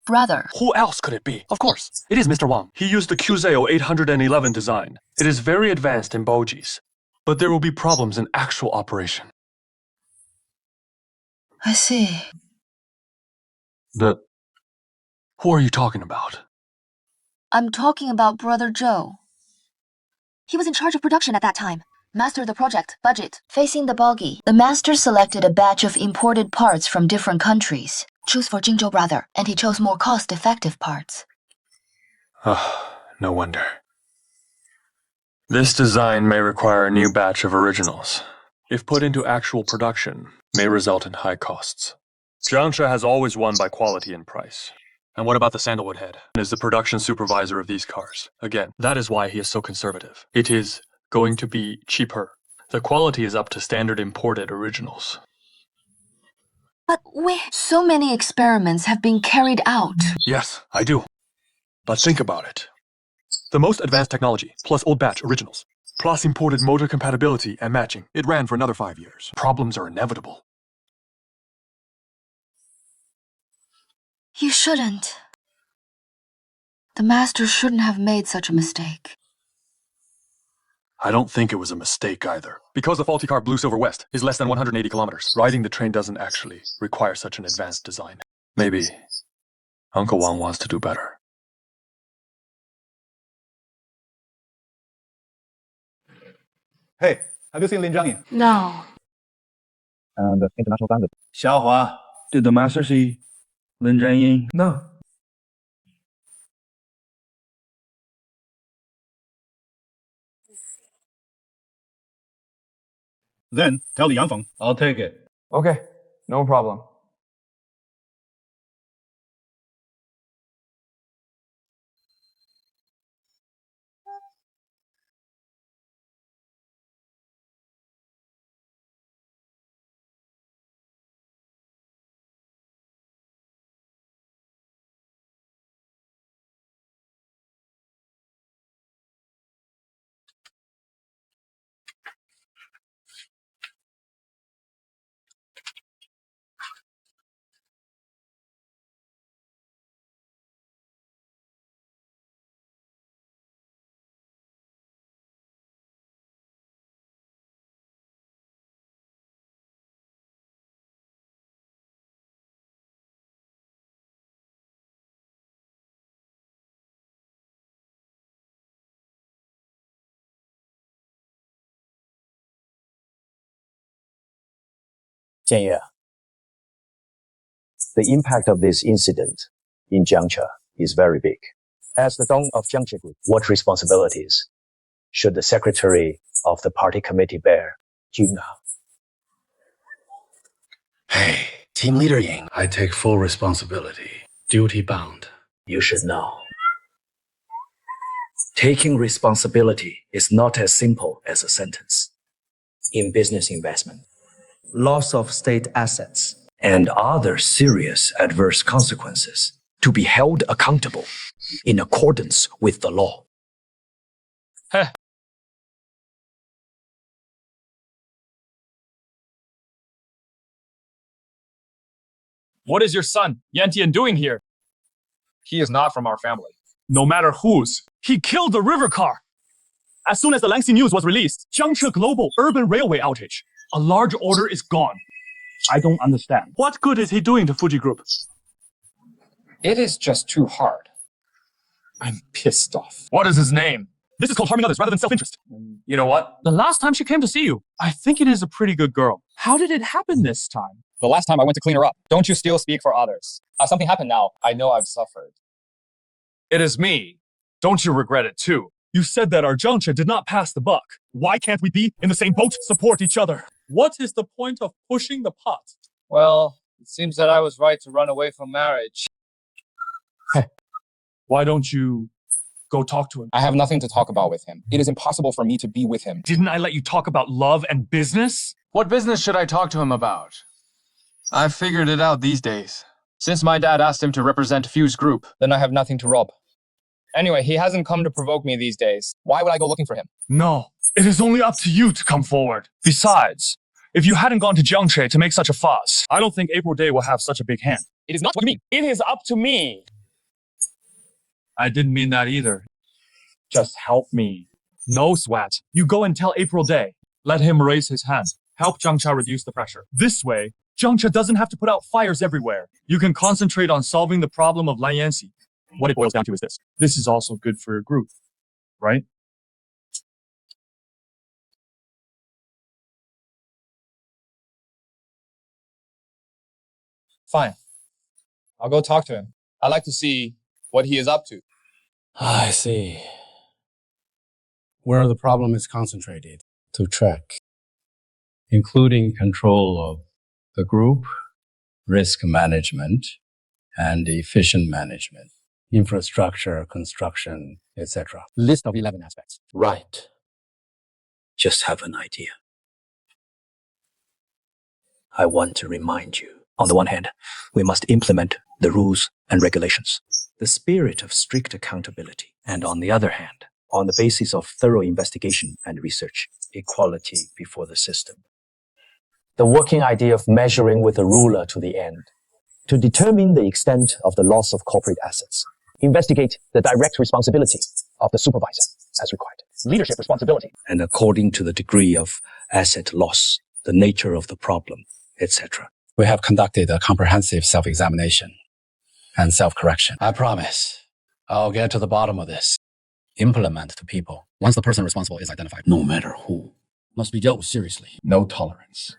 Brother. Who else could it be? Of course, it is Mr. Wang. He used the QZO 811 design. It is very advanced in bogies. But there will be problems in actual operation. I see. Who are you talking about? I'm talking about Brother Zhou. He was in charge of production at that time. Mastered the project, budget. Facing the bogey, the master selected a batch of imported parts from different countries. Choose for Jingzhou brother, and he chose more cost-effective parts. No wonder. This design may require a new batch of originals. If put into actual production, may result in high costs. Jiangzhe has always won by quality and price. And what about the Sandalwood Head? Is the production supervisor of these cars. Again, that is why he is so conservative. It is going to be cheaper. The quality is up to standard imported originals. But so many experiments have been carried out. Yes, I do. But think about it. The most advanced technology, plus old batch originals, plus imported motor compatibility and matching. It ran for another 5 years. Problems are inevitable. You shouldn't. The master shouldn't have made such a mistake. I don't think it was a mistake either. Because the faulty car blew Silver West is less than 180 kilometers. Riding the train doesn't actually require such an advanced design. Maybe Uncle Wang wants to do better. Hey, have you seen Lin Zhangyin? No. And the international standard. Xiaohua, did the master see Lin Zhangyin? No. Then tell Li Yangfeng. I'll take it. Okay, no problem. Jianye, the impact of this incident in Jiangche is very big. As the Dong of Jiangche Group, what responsibilities should the secretary of the party committee bear? Juna. Hey, team leader Ying, I take full responsibility. Duty bound. You should know. Taking responsibility is not as simple as a sentence. In business investment, loss of state assets, and other serious adverse consequences to be held accountable in accordance with the law. Heh. What is your son, Yantian, doing here? He is not from our family. No matter whose, he killed the river car. As soon as the Langxi news was released, Jiangche Global Urban Railway outage. A large order is gone. I don't understand. What good is he doing to Fuji Group? It is just too hard. I'm pissed off. What is his name? This is called harming others rather than self-interest. You know what? The last time she came to see you, I think it is a pretty good girl. How did it happen this time? The last time I went to clean her up. Don't you still speak for others? Something happened now. I know I've suffered. It is me. Don't you regret it too? You said that our Jiangche did not pass the buck. Why can't we be in the same boat, support each other? What is the point of pushing the pot? Well, it seems that I was right to run away from marriage. Why don't you go talk to him? I have nothing to talk about with him. It is impossible for me to be with him. Didn't I let you talk about love and business? What business should I talk to him about? I've figured it out these days. Since my dad asked him to represent Fuse Group. Then I have nothing to rob. Anyway, he hasn't come to provoke me these days. Why would I go looking for him? No, it is only up to you to come forward. Besides, if you hadn't gone to Jiangche to make such a fuss, I don't think April Day will have such a big hand. It is not what you mean. It is up to me. I didn't mean that either. Just help me. No, Swat. You go and tell April Day. Let him raise his hand. Help Jiangcha reduce the pressure. This way, Jiangcha doesn't have to put out fires everywhere. You can concentrate on solving the problem of Lan Yanxi. What it boils down to is this. This is also good for your group, right? Fine. I'll go talk to him. I'd like to see what he is up to. I see. Where the problem is concentrated to track, including control of the group, risk management, and efficient management, infrastructure, construction, etc. List of 11 aspects. Right. Just have an idea. I want to remind you On the one hand, we must implement the rules and regulations, the spirit of strict accountability, and on the other hand, on the basis of thorough investigation and research, equality before the system. The working idea of measuring with a ruler to the end, to determine the extent of the loss of corporate assets. Investigate the direct responsibility of the supervisor as required. Leadership responsibility. And according to the degree of asset loss, the nature of the problem, etc. We have conducted a comprehensive self-examination and self-correction. I promise I'll get to the bottom of this. Implement to people. Once the person responsible is identified, no matter who, must be dealt with seriously. No tolerance.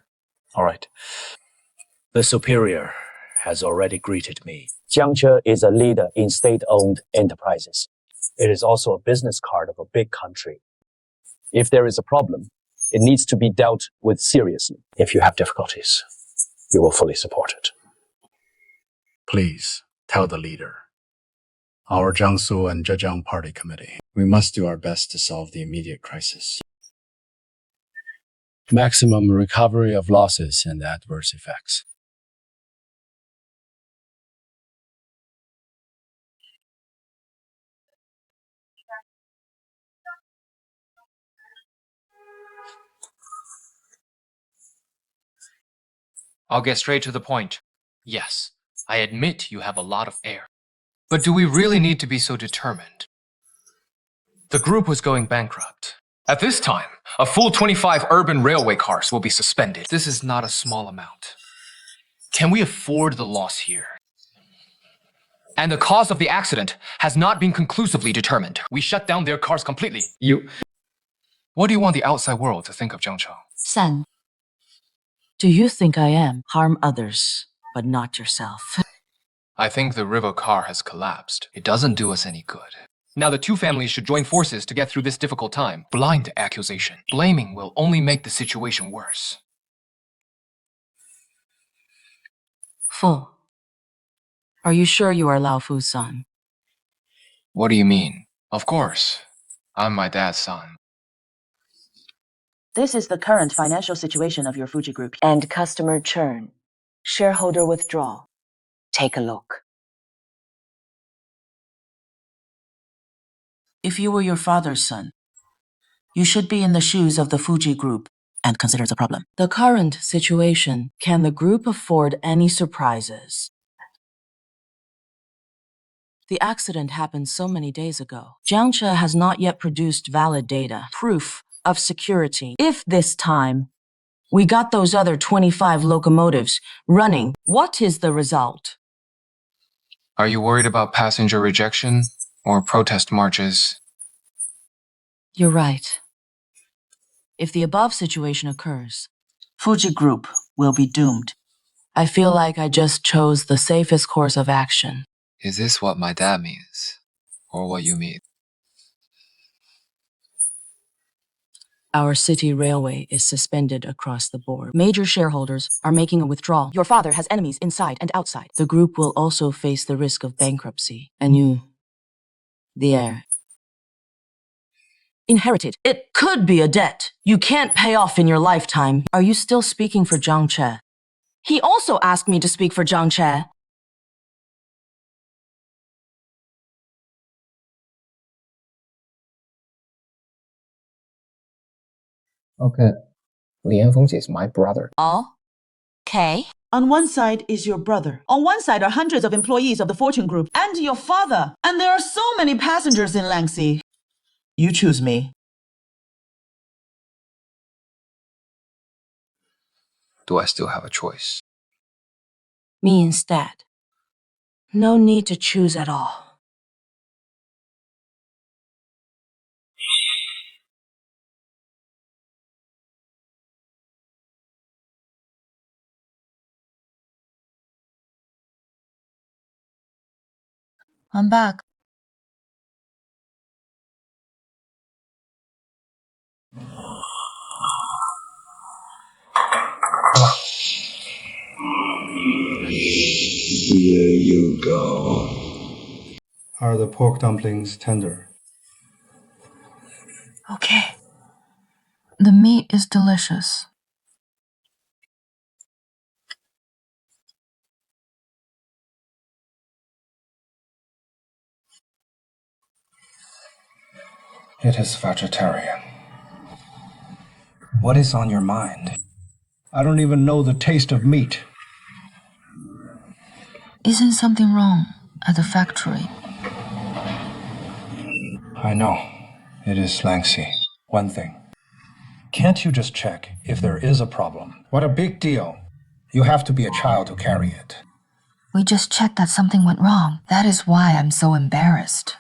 All right. The superior has already greeted me. Jiangche is a leader in state-owned enterprises. It is also a business card of a big country. If there is a problem, it needs to be dealt with seriously. If you have difficulties, we will fully support it. Please tell the leader, our Jiangsu and Zhejiang Party Committee, we must do our best to solve the immediate crisis. Maximum recovery of losses and adverse effects. I'll get straight to the point. Yes, I admit you have a lot of air. But do we really need to be so determined? The group was going bankrupt. At this time, a full 25 urban railway cars will be suspended. This is not a small amount. Can we afford the loss here? And the cause of the accident has not been conclusively determined. We shut down their cars completely. What do you want the outside world to think of Jiangche? San, do you think I am harm others, but not yourself? I think the river car has collapsed. It doesn't do us any good. Now the two families should join forces to get through this difficult time. Blind accusation. Blaming will only make the situation worse. Fu, are you sure you are Lao Fu's son? What do you mean? Of course. I'm my dad's son. This is the current financial situation of your Fuji Group. And customer churn. Shareholder withdrawal. Take a look. If you were your father's son, you should be in the shoes of the Fuji Group and consider it a problem. The current situation, can the group afford any surprises? The accident happened so many days ago. Jiangche has not yet produced valid data, proof of security. If this time we got those other 25 locomotives running, what is the result? Are you worried about passenger rejection or protest marches? You're right. If the above situation occurs, Fuji Group will be doomed. I feel like I just chose the safest course of action. Is this what my dad means? Or what you mean? Our city railway is suspended across the board. Major shareholders are making a withdrawal. Your father has enemies inside and outside. The group will also face the risk of bankruptcy. And you, the heir, inherited. It could be a debt you can't pay off in your lifetime. Are you still speaking for Zhang Che? He also asked me to speak for Zhang Che. Okay. Li Yanfeng is my brother. Oh? Okay. On one side is your brother. On one side are hundreds of employees of the Fortune Group and your father. And there are so many passengers in Langxi. You choose me. Do I still have a choice? Me instead. No need to choose at all. I'm back. Here you go. Are the pork dumplings tender? Okay. The meat is delicious. It is vegetarian. What is on your mind? I don't even know the taste of meat. Isn't something wrong at the factory? I know. It is lengthy. One thing. Can't you just check if there is a problem? What a big deal. You have to be a child to carry it. We just checked that something went wrong. That is why I'm so embarrassed.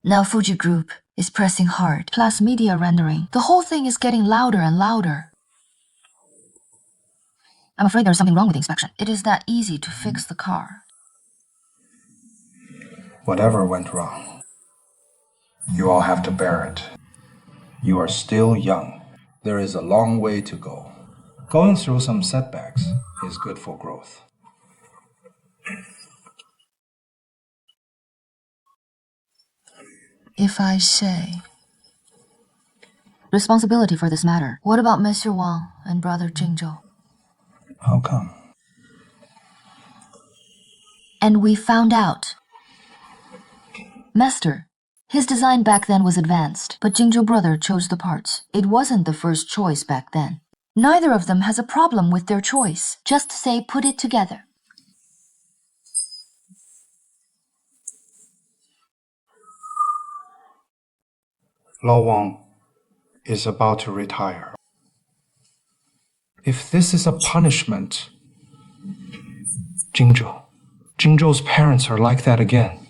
Now Fuji Group is pressing hard, plus media rendering. The whole thing is getting louder and louder. I'm afraid there's something wrong with the inspection. It is that easy to fix the car. Whatever went wrong, you all have to bear it. You are still young. There is a long way to go. Going through some setbacks is good for growth. If I say... Responsibility for this matter. What about Mr. Wang and Brother Jingzhou? How come? And we found out. Master, his design back then was advanced, but Jingzhou brother chose the parts. It wasn't the first choice back then. Neither of them has a problem with their choice. Just say put it together. Lao Wang is about to retire. If this is a punishment, Jingzhou's parents are like that again.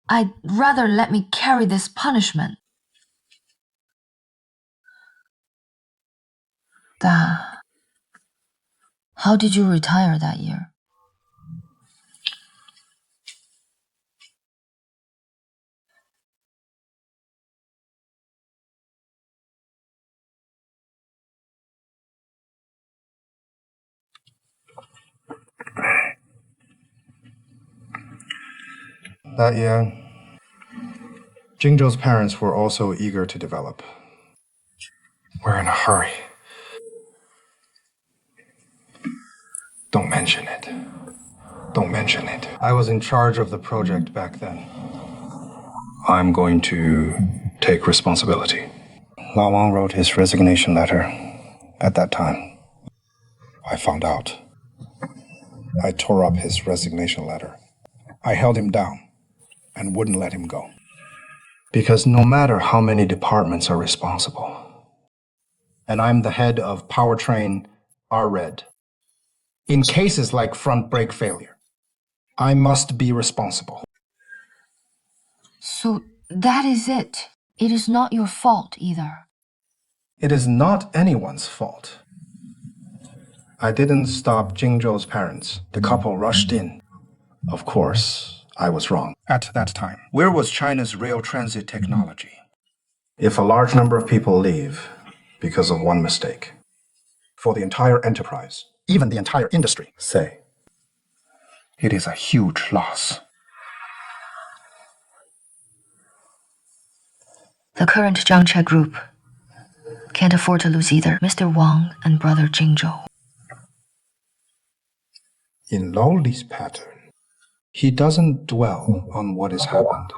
I'd rather let me carry this punishment. Da, how did you retire that year? That year, Jingzhou's parents were also eager to develop. We're in a hurry. Don't mention it. Don't mention it. I was in charge of the project back then. I'm going to take responsibility. Lao Wang wrote his resignation letter at that time. I found out. I tore up his resignation letter. I held him down and wouldn't let him go. Because no matter how many departments are responsible, and I'm the head of powertrain RRED, in cases like front brake failure, I must be responsible. So that is it. It is not your fault either. It is not anyone's fault. I didn't stop Jingzhou's parents. The couple rushed in. Of course, I was wrong. At that time, where was China's rail transit technology? If a large number of people leave because of one mistake, for the entire enterprise, even the entire industry, say, it is a huge loss. The current Zhangche group can't afford to lose either Mr. Wang and Brother Jingzhou. In Lao Li's pattern, he doesn't dwell on what has happened.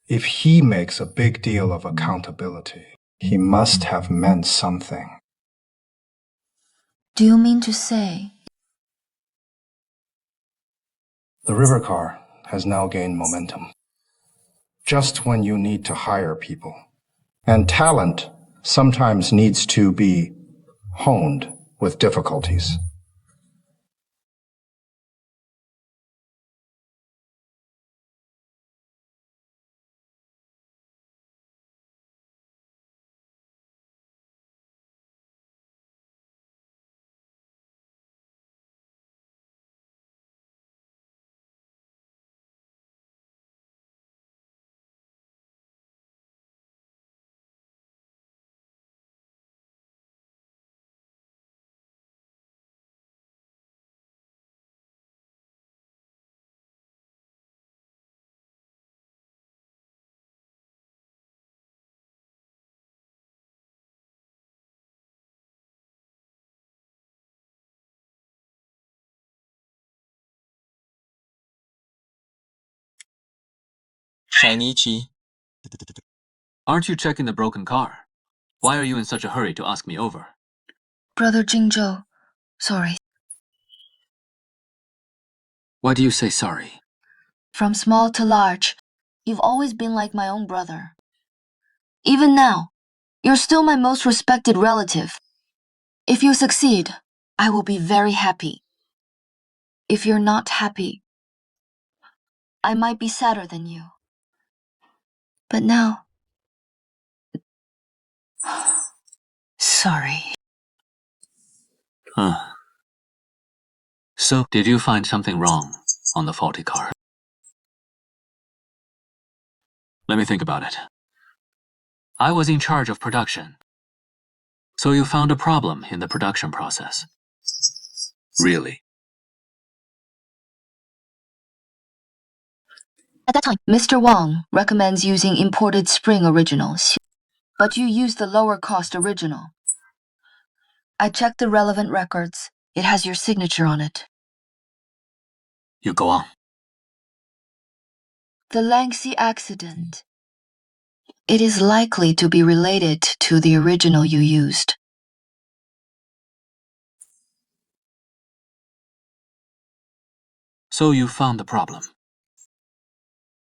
If he makes a big deal of accountability, he must have meant something. Do you mean to say? The river car has now gained momentum. Just when you need to hire people. And talent sometimes needs to be honed with difficulties. Shiny. Aren't you checking the broken car? Why are you in such a hurry to ask me over? Brother Jingzhou, sorry. Why do you say sorry? From small to large, you've always been like my own brother. Even now, you're still my most respected relative. If you succeed, I will be very happy. If you're not happy, I might be sadder than you. But now... Sorry. Huh. So, did you find something wrong on the faulty car? Let me think about it. I was in charge of production. So you found a problem in the production process. Really? At that time, Mr. Wang recommends using imported spring originals, but you used the lower cost original. I checked the relevant records. It has your signature on it. You go on. The Langxi accident. It is likely to be related to the original you used. So you found the problem.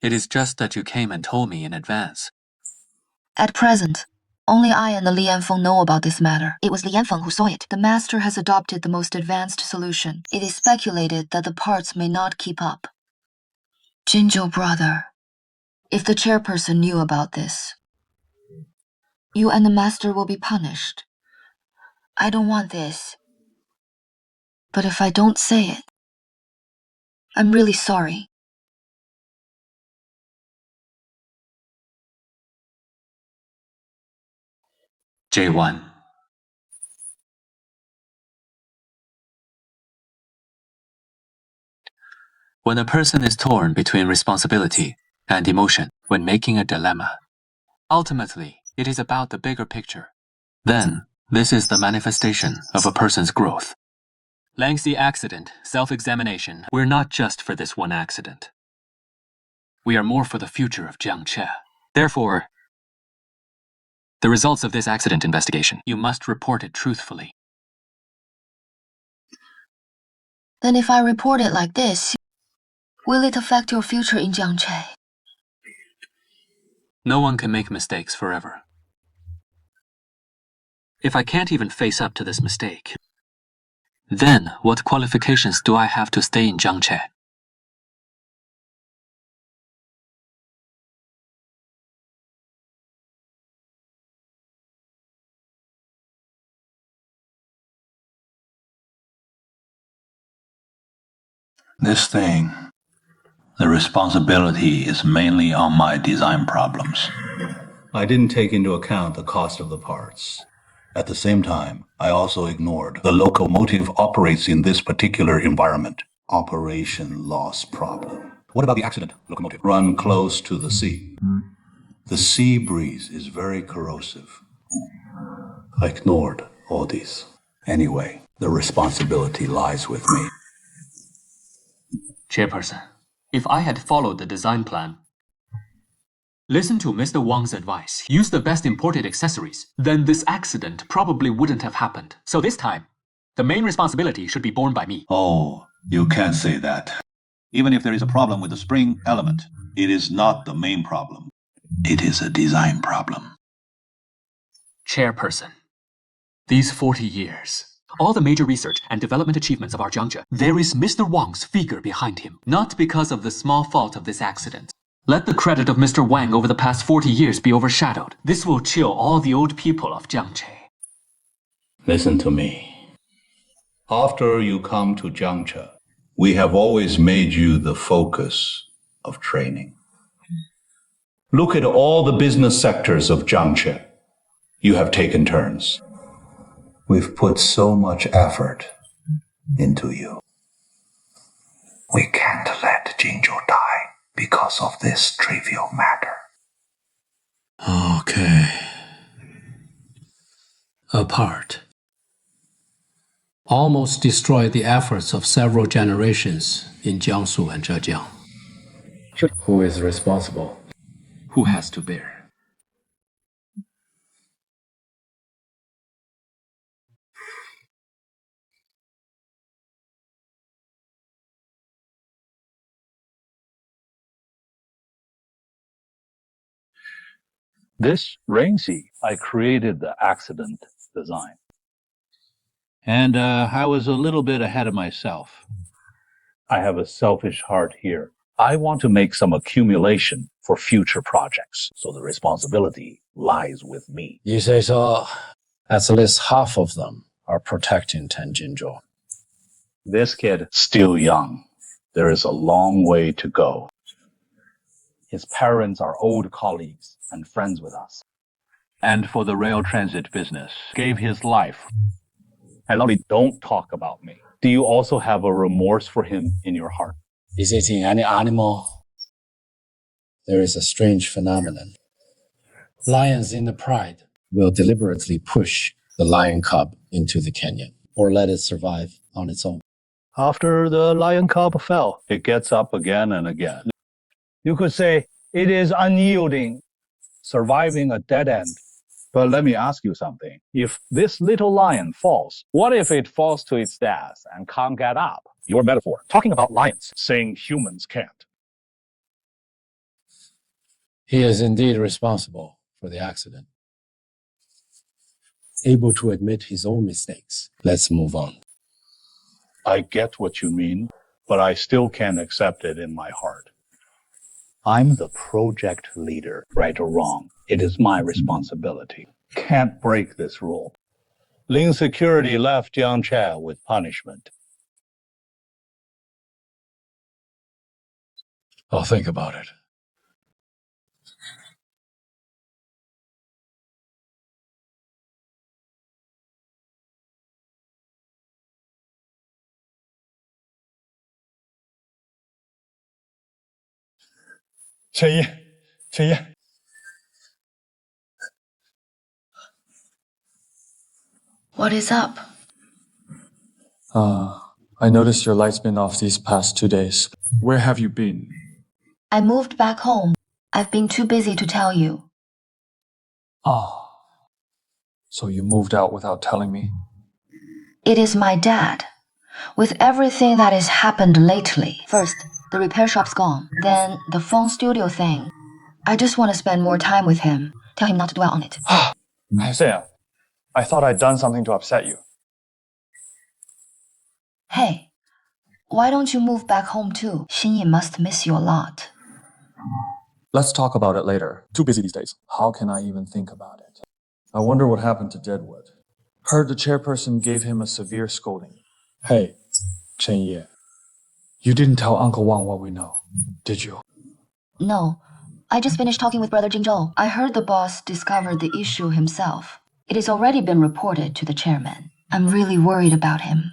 It is just that you came and told me in advance. At present, only I and the Li Yanfeng know about this matter. It was Li Yanfeng who saw it. The master has adopted the most advanced solution. It is speculated that the parts may not keep up. Jinzhou brother, if the chairperson knew about this, you and the master will be punished. I don't want this. But if I don't say it, I'm really sorry. J1. When a person is torn between responsibility and emotion when making a dilemma, ultimately, it is about the bigger picture. Then, this is the manifestation of a person's growth. Langxi accident, self-examination, we're not just for this one accident. We are more for the future of Jiangche. Therefore, the results of this accident investigation, you must report it truthfully. Then if I report it like this, will it affect your future in Jiangche? No one can make mistakes forever. If I can't even face up to this mistake, then what qualifications do I have to stay in Jiangche? This thing, the responsibility is mainly on my design problems. I didn't take into account the cost of the parts. At the same time, I also ignored the locomotive operates in this particular environment. Operation loss problem. What about the accident locomotive? Run close to the sea. The sea breeze is very corrosive. I ignored all these. Anyway, the responsibility lies with me. Chairperson, if I had followed the design plan, listen to Mr. Wang's advice, use the best imported accessories, then this accident probably wouldn't have happened. So this time, the main responsibility should be borne by me. Oh, you can't say that. Even if there is a problem with the spring element, it is not the main problem. It is a design problem. Chairperson, these 40 years, all the major research and development achievements of our Jiangche, there is Mr. Wang's figure behind him, not because of the small fault of this accident. Let the credit of Mr. Wang over the past 40 years be overshadowed. This will chill all the old people of Jiangche. Listen to me. After you come to Jiangche, we have always made you the focus of training. Look at all the business sectors of Jiangche. You have taken turns. We've put so much effort into you. We can't let Jinzhou die because of this trivial matter. Okay. Apart. Almost destroyed the efforts of several generations in Jiangsu and Zhejiang. Who is responsible? who has to bear. This Rainsy, I created the accident design. And I was a little bit ahead of myself. I have a selfish heart here. I want to make some accumulation for future projects, so the responsibility lies with me. You say so. At least half of them are protecting Ten Jinzhou. This kid, still young. There is a long way to go. His parents are old colleagues and friends with us. And for the rail transit business, gave his life. And only don't talk about me. Do you also have a remorse for him in your heart? Is it in any animal? There is a strange phenomenon. Lions in the pride will deliberately push the lion cub into the canyon or let it survive on its own. After the lion cub fell, it gets up again and again. You could say it is unyielding, surviving a dead end. But let me ask you something. If this little lion falls, what if it falls to its death and can't get up? Your metaphor, talking about lions, saying humans can't. He is indeed responsible for the accident. Able to admit his own mistakes. Let's move on. I get what you mean, but I still can't accept it in my heart. I'm the project leader, right or wrong. It is my responsibility. Can't break this rule. Ling Security left Jiangche with punishment. I'll think about it. Chen Ye. What is up? I noticed your light's been off these past 2 days. Where have you been? I moved back home. I've been too busy to tell you. So you moved out without telling me? It is my dad. With everything that has happened lately. First, the repair shop's gone. Then, the phone studio thing. I just want to spend more time with him. Tell him not to dwell on it. Sam, I thought I'd done something to upset you. Hey, why don't you move back home too? Xinyi must miss you a lot. Let's talk about it later. Too busy these days. How can I even think about it? I wonder what happened to Deadwood. Heard the chairperson gave him a severe scolding. Hey, Chen Ye. You didn't tell Uncle Wang what we know, did you? No, I just finished talking with Brother Jingzhou. I heard the boss discovered the issue himself. It has already been reported to the chairman. I'm really worried about him.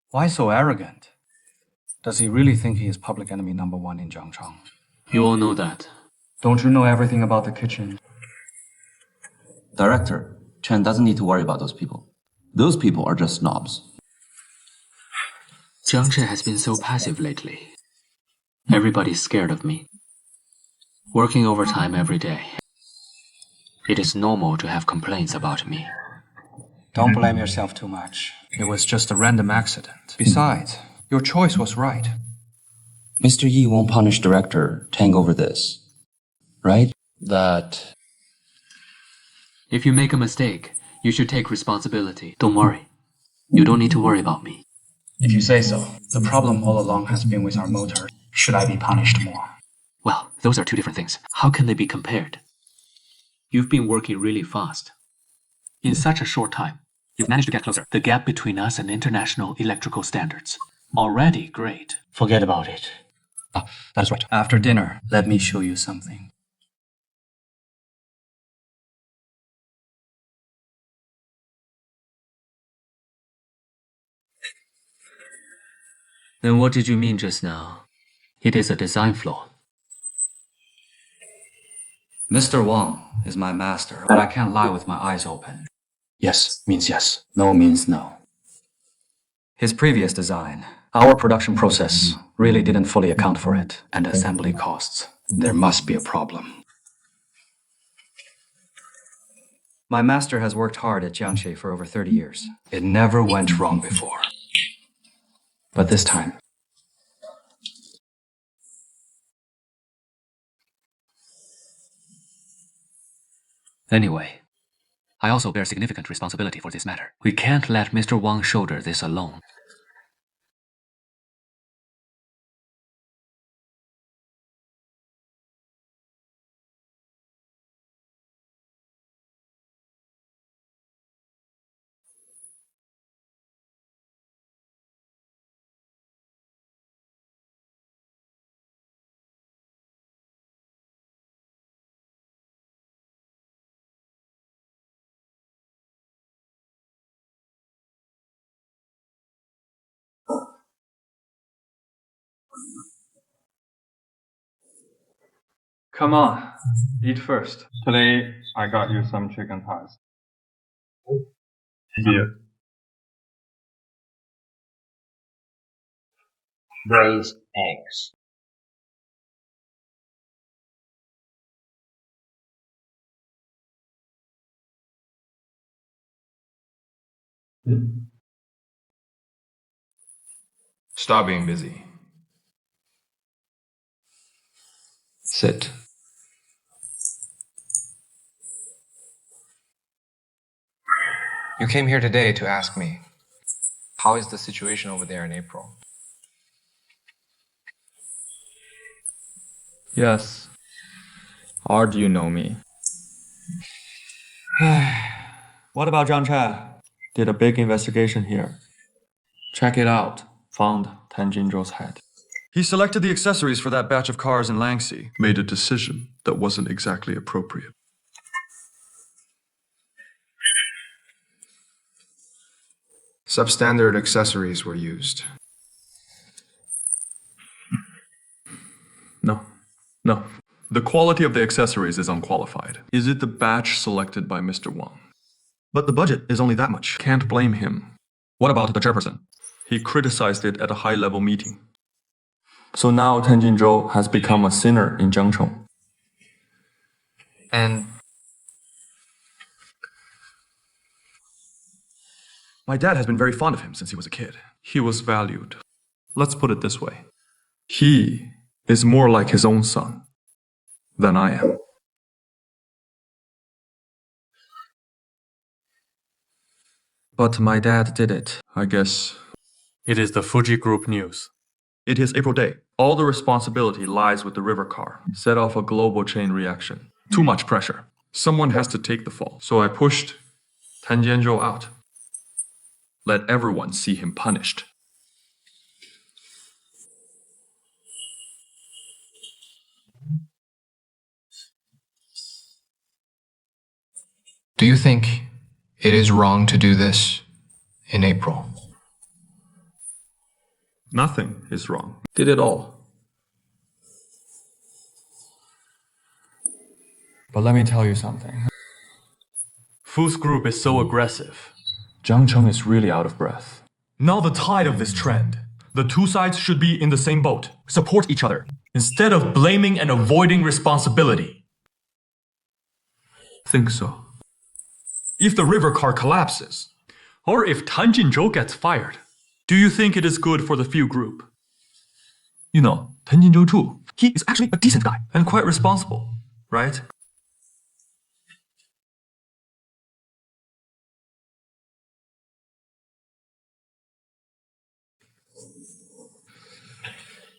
Why so arrogant? Does he really think he is public enemy #1 in Jiangchang? You all know that. Don't you know everything about the kitchen? Director, Chen doesn't need to worry about those people. Those people are just snobs. Jiangche has been so passive lately. Everybody's scared of me. Working overtime every day. It is normal to have complaints about me. Don't blame yourself too much. It was just a random accident. Besides, your choice was right. Mr. Yi won't punish Director Tang over this, right? That... If you make a mistake, you should take responsibility. Don't worry. You don't need to worry about me. If you say so, the problem all along has been with our motor. Should I be punished more? Well, those are two different things. How can they be compared? You've been working really fast. In such a short time, you've managed to get closer. The gap between us and international electrical standards. Already great. Forget about it. That is right. After dinner, let me show you something. Then what did you mean just now? It is a design flaw. Mr. Wang is my master, but I can't lie with my eyes open. Yes means yes. No means no. His previous design, our production process, really didn't fully account for it, and assembly costs. There must be a problem. My master has worked hard at Jiangxi for over 30 years. It never went wrong before. But this time, Anyway, I also bear significant responsibility for this matter. We can't let Mr. Wang shoulder this alone. Come on, eat first. Today, I got you some chicken thighs. Beer. Braised eggs. Stop being busy. Sit. You came here today to ask me, how is the situation over there in April? Yes. Or do you know me? What about Zhang Cha? Did a big investigation here. Check it out. Found Tan Jinzhou's head. He selected the accessories for that batch of cars in Langxi. Made a decision that wasn't exactly appropriate. Substandard accessories were used. No. The quality of the accessories is unqualified. Is it the batch selected by Mr. Wang? But the budget is only that much. Can't blame him. What about the chairperson? He criticized it at a high-level meeting. So now Tan Jinzhou has become a sinner in Jiangcheng. And My dad has been very fond of him since he was a kid. He was valued. Let's put it this way. He is more like his own son than I am. But my dad did it. I guess it is the Fuji Group news. It is April Day. All the responsibility lies with the river car. Set off a global chain reaction. Too much pressure. Someone has to take the fall. So I pushed Tan Jianzhou out. Let everyone see him punished. do you think it is wrong to do this in April? Nothing is wrong. Did it all. But let me tell you something. Fu's group is so aggressive. Jiangcheng is really out of breath. Now the tide of this trend. The two sides should be in the same boat. Support each other. Instead of blaming and avoiding responsibility. Think so. If the river car collapses, or if Tan Jinzhou gets fired, do you think it is good for the Fu group? You know, Tan Jinzhou too. He is actually a decent guy and quite responsible, right?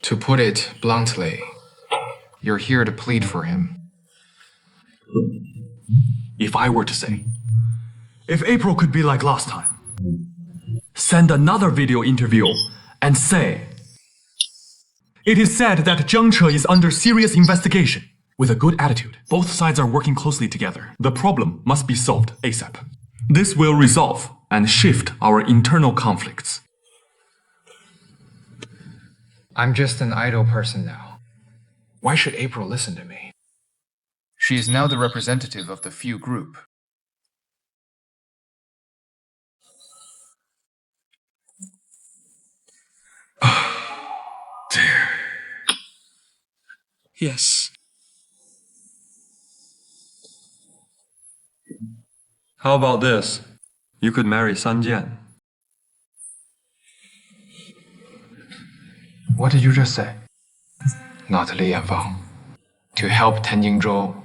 To put it bluntly, You're here to plead for him. If I were to say, if April could be like last time, send another video interview and say, it is said that Jiangche is under serious investigation. With a good attitude, both sides are working closely together. The problem must be solved ASAP. This will resolve and shift our internal conflicts. I'm just an idle person now. Why should April listen to me? She is now the representative of the few group. Dear. Yes. How about this? You could marry San Jian. What did you just say? Not Li Yanfang. To help Tan Yingzhou.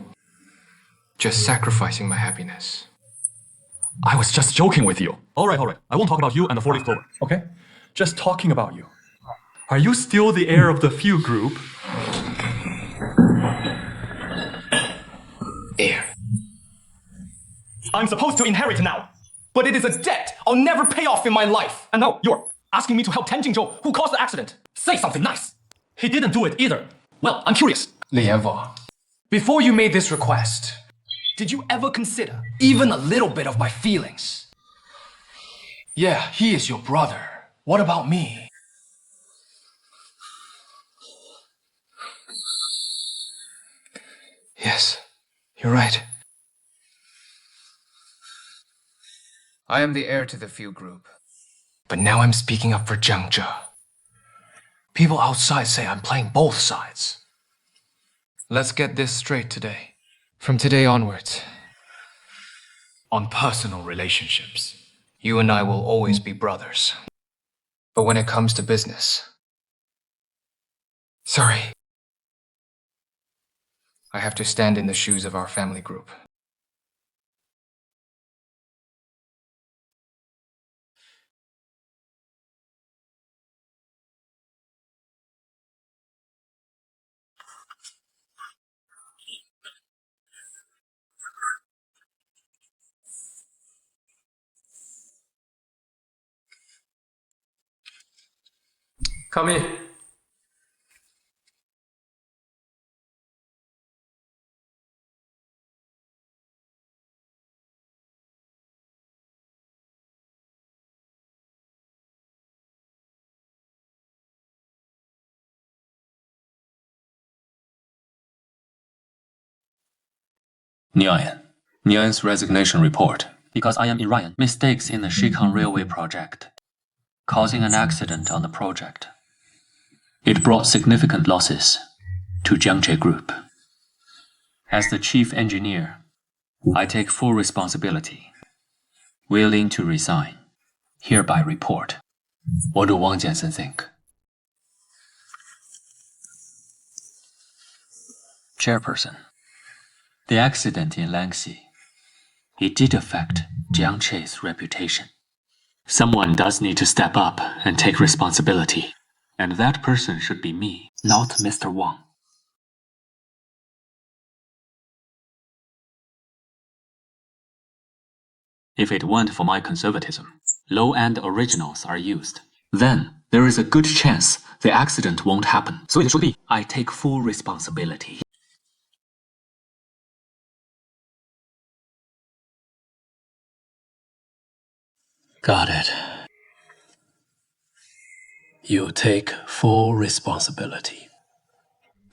Just sacrificing my happiness. I was just joking with you. All right. I won't talk about you and the 4-leaf clover, okay? Just talking about you. Are you still the heir of the few group? Heir. I'm supposed to inherit now, but it is a debt I'll never pay off in my life. And now you're asking me to help Tan Jingzhou, who caused the accident. Say something nice. He didn't do it either. Well, I'm curious. Li Yanfang, before you made this request, Did you ever consider even a little bit of my feelings? yeah, he is your brother. What about me? Yes, you're right. I am the heir to the few group. But now I'm speaking up for Jiangzhe. People outside say I'm playing both sides. Let's get this straight today. From today onwards, on personal relationships, you and I will always be brothers. But when it comes to business, sorry. I have to stand in the shoes of our family group. Come in. Nian's resignation report. Because I am in Ryan. Mistakes in the Shikang Railway project, causing an accident on the project. It brought significant losses to Jiangche Group. As the chief engineer, I take full responsibility. Willing to resign. Hereby report. What do Wang Jiansen think? Chairperson, the accident in Langxi, it did affect Jiangche's reputation. Someone does need to step up and take responsibility. And that person should be me, not Mr. Wang. If it weren't for my conservatism, low-end originals are used. Then there is a good chance the accident won't happen. I take full responsibility. Got it. You take full responsibility.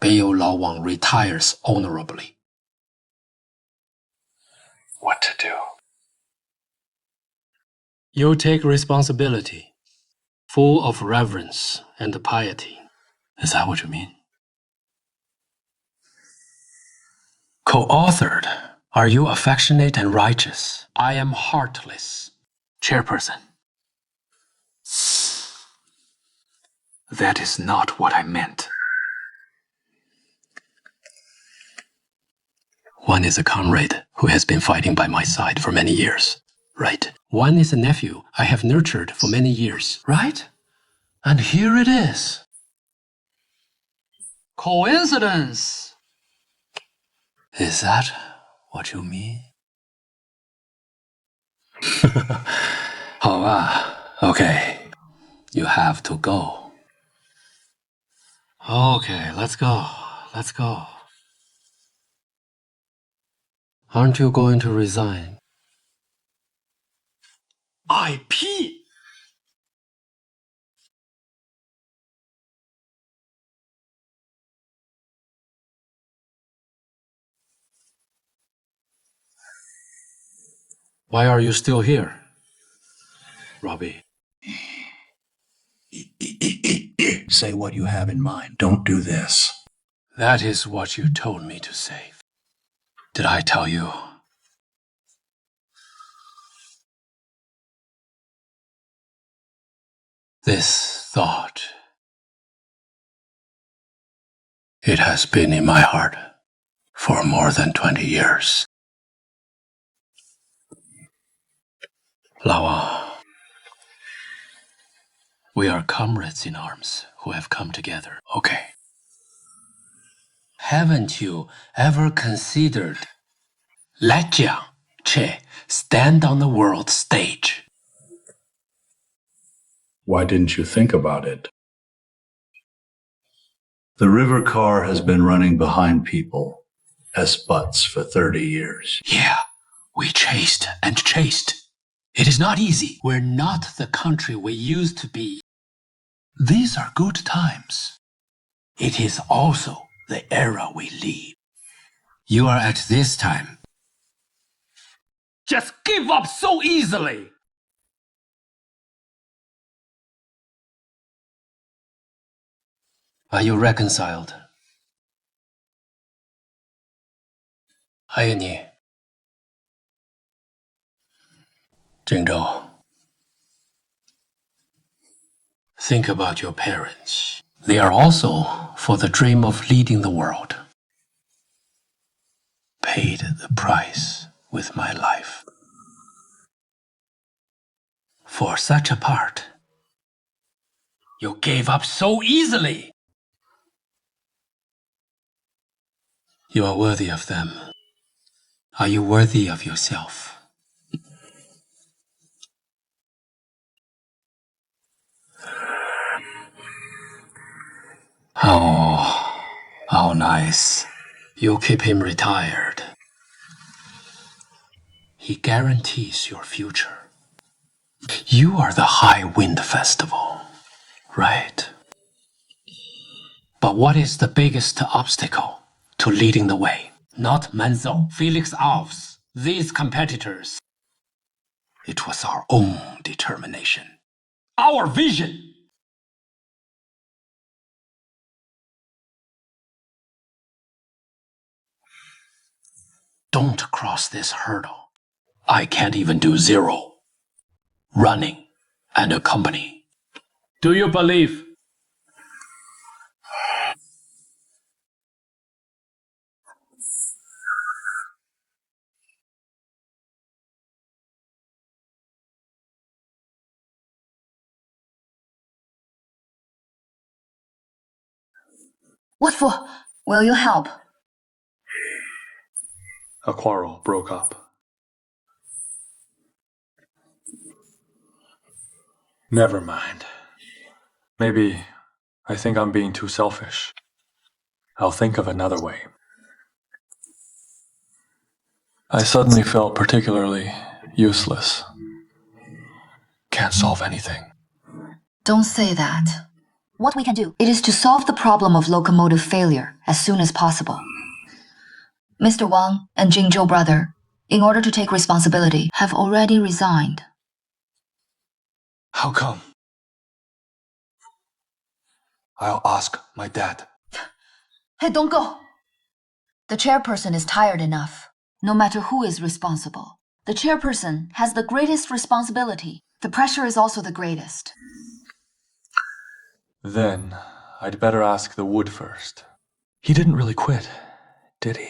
Beio Lao Wang retires honorably. What to do? You take responsibility, full of reverence and piety. Is that what you mean? Co-authored. Are you affectionate and righteous? I am heartless. Chairperson. That is not what I meant. One is a comrade who has been fighting by my side for many years, right? One is a nephew I have nurtured for many years, right? And here it is. Coincidence! Is that what you mean? 好吧, okay. You have to go. Okay, let's go. Let's go. Aren't you going to resign? IP! Why are you still here, Robbie? Say what you have in mind. Don't do this. That is what you told me to say. Did I tell you? This thought, it has been in my heart for more than 20 years. 老王, we are comrades in arms who have come together, okay? Haven't you ever considered let Jiang Che stand on the world stage? Why didn't you think about it? The river car has been running behind people as butts for 30 years. Yeah, we chased and chased. It is not easy. We're not the country we used to be. These are good times. It is also the era we live. You are at this time. Just give up so easily. Are you reconciled? 还有你，郑州。Think about your parents. They are also for the dream of leading the world. Paid the price with my life. For such a part, you gave up so easily. You are worthy of them. Are you worthy of yourself? Oh, nice. You keep him retired. He guarantees your future. You are the High Wind Festival, right? But what is the biggest obstacle to leading the way? Not Menzo, Felix Alves, these competitors. It was our own determination. Our vision. Don't cross this hurdle. I can't even do 0. Running and a company. Do you believe? What for? Will you help? A quarrel broke up. Never mind. Maybe I think I'm being too selfish. I'll think of another way. I suddenly felt particularly useless. Can't solve anything. Don't say that. What we can do, it is to solve the problem of locomotive failure as soon as possible. Mr. Wang and Jingzhou brother, in order to take responsibility, have already resigned. How come? I'll ask my dad. Hey, don't go! The chairperson is tired enough, no matter who is responsible. The chairperson has the greatest responsibility. The pressure is also the greatest. Then I'd better ask the wood first. He didn't really quit, did he?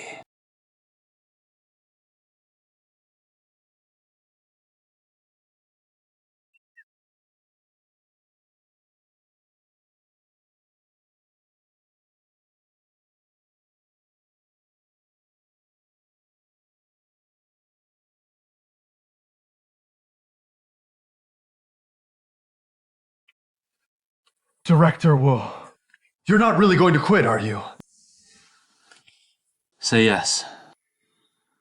Director Wu, you're not really going to quit, are you? Say yes,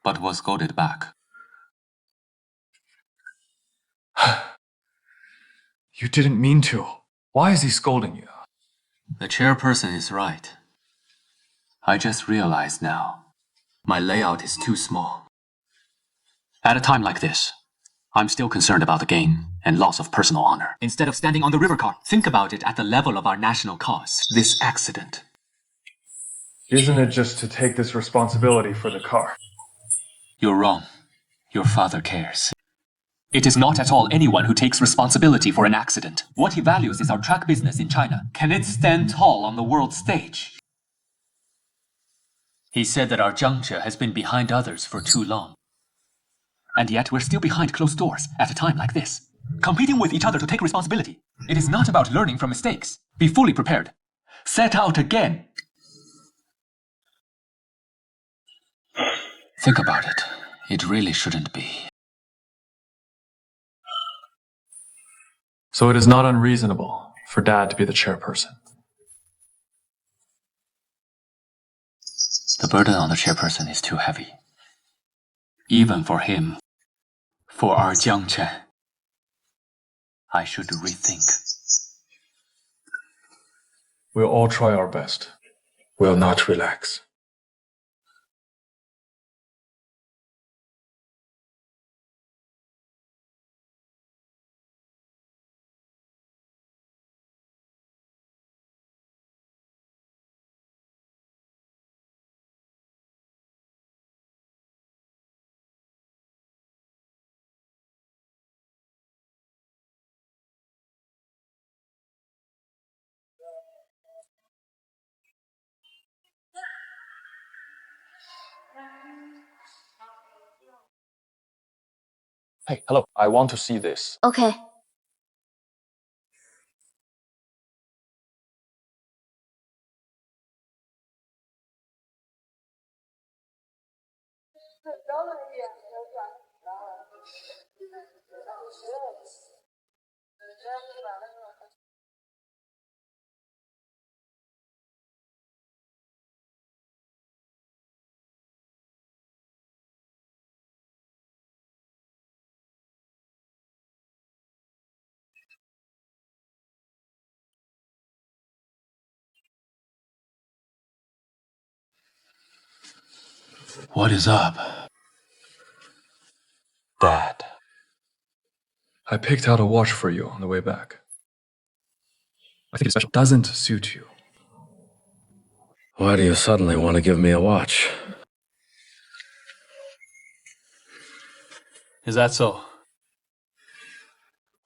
but was scolded back. You didn't mean to. Why is he scolding you? The chairperson is right. I just realized now, my layout is too small. At a time like this, I'm still concerned about the gain and loss of personal honor. Instead of standing on the river car, think about it at the level of our national cause. This accident. Isn't it just to take this responsibility for the car? You're wrong. Your father cares. It is not at all anyone who takes responsibility for an accident. What he values is our truck business in China. Can it stand tall on the world stage? He said that our Jiangche has been behind others for too long. And yet we're still behind closed doors at a time like this, competing with each other to take responsibility. It is not about learning from mistakes. Be fully prepared. Set out again. Think about it. It really shouldn't be. So it is not unreasonable for Dad to be the chairperson. The burden on the chairperson is too heavy. Even for him. For our Jiangche. I should rethink. We'll all try our best. We'll not relax. Hey, hello. I want to see this. Okay. What is up? Dad. I picked out a watch for you on the way back. I think it's special. Doesn't suit you. Why do you suddenly want to give me a watch? Is that so?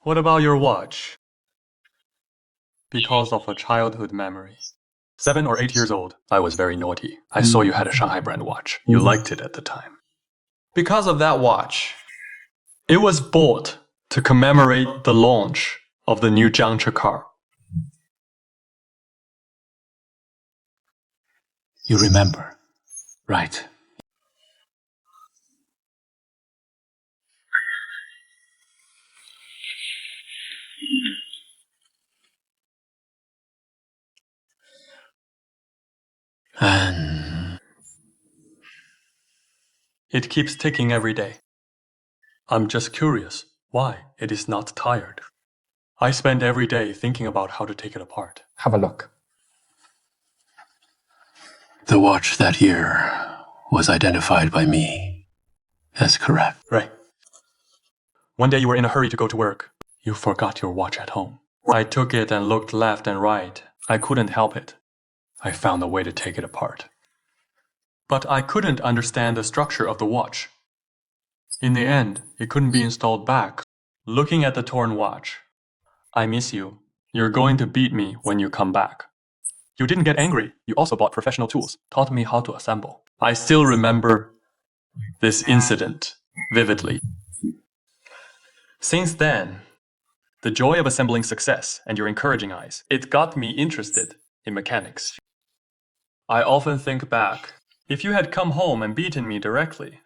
What about your watch? Because of a childhood memory. 7 or 8 years old, I was very naughty. I saw you had a Shanghai brand watch. You liked it at the time. Because of that watch, it was bought to commemorate the launch of the new Jiangche car. You remember, right? And it keeps ticking every day. I'm just curious why it is not tired. I spend every day thinking about how to take it apart. Have a look. The watch that year was identified by me as correct. Right. One day you were in a hurry to go to work. You forgot your watch at home. I took it and looked left and right. I couldn't help it. I found a way to take it apart. But I couldn't understand the structure of the watch. In the end, it couldn't be installed back. Looking at the torn watch, I miss you. You're going to beat me when you come back. You didn't get angry. You also bought professional tools, taught me how to assemble. I still remember this incident vividly. Since then, the joy of assembling success and your encouraging eyes, it got me interested in mechanics. I often think back, if you had come home and beaten me directly,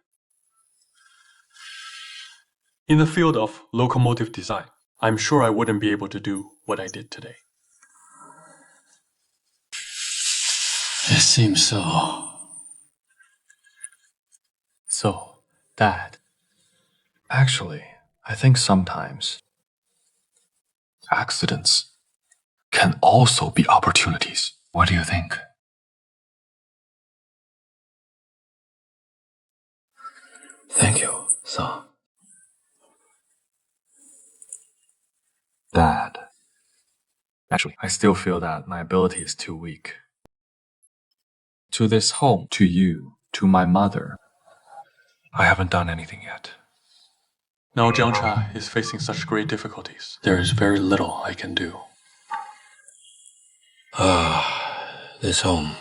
in the field of locomotive design, I'm sure I wouldn't be able to do what I did today. seems so. So, Dad. Actually, I think sometimes accidents can also be opportunities. What do you think? Thank you, son. Dad. Actually, I still feel that my ability is too weak. To this home, to you, to my mother, I haven't done anything yet. Now Jiangcha is facing such great difficulties. There is very little I can do. This home.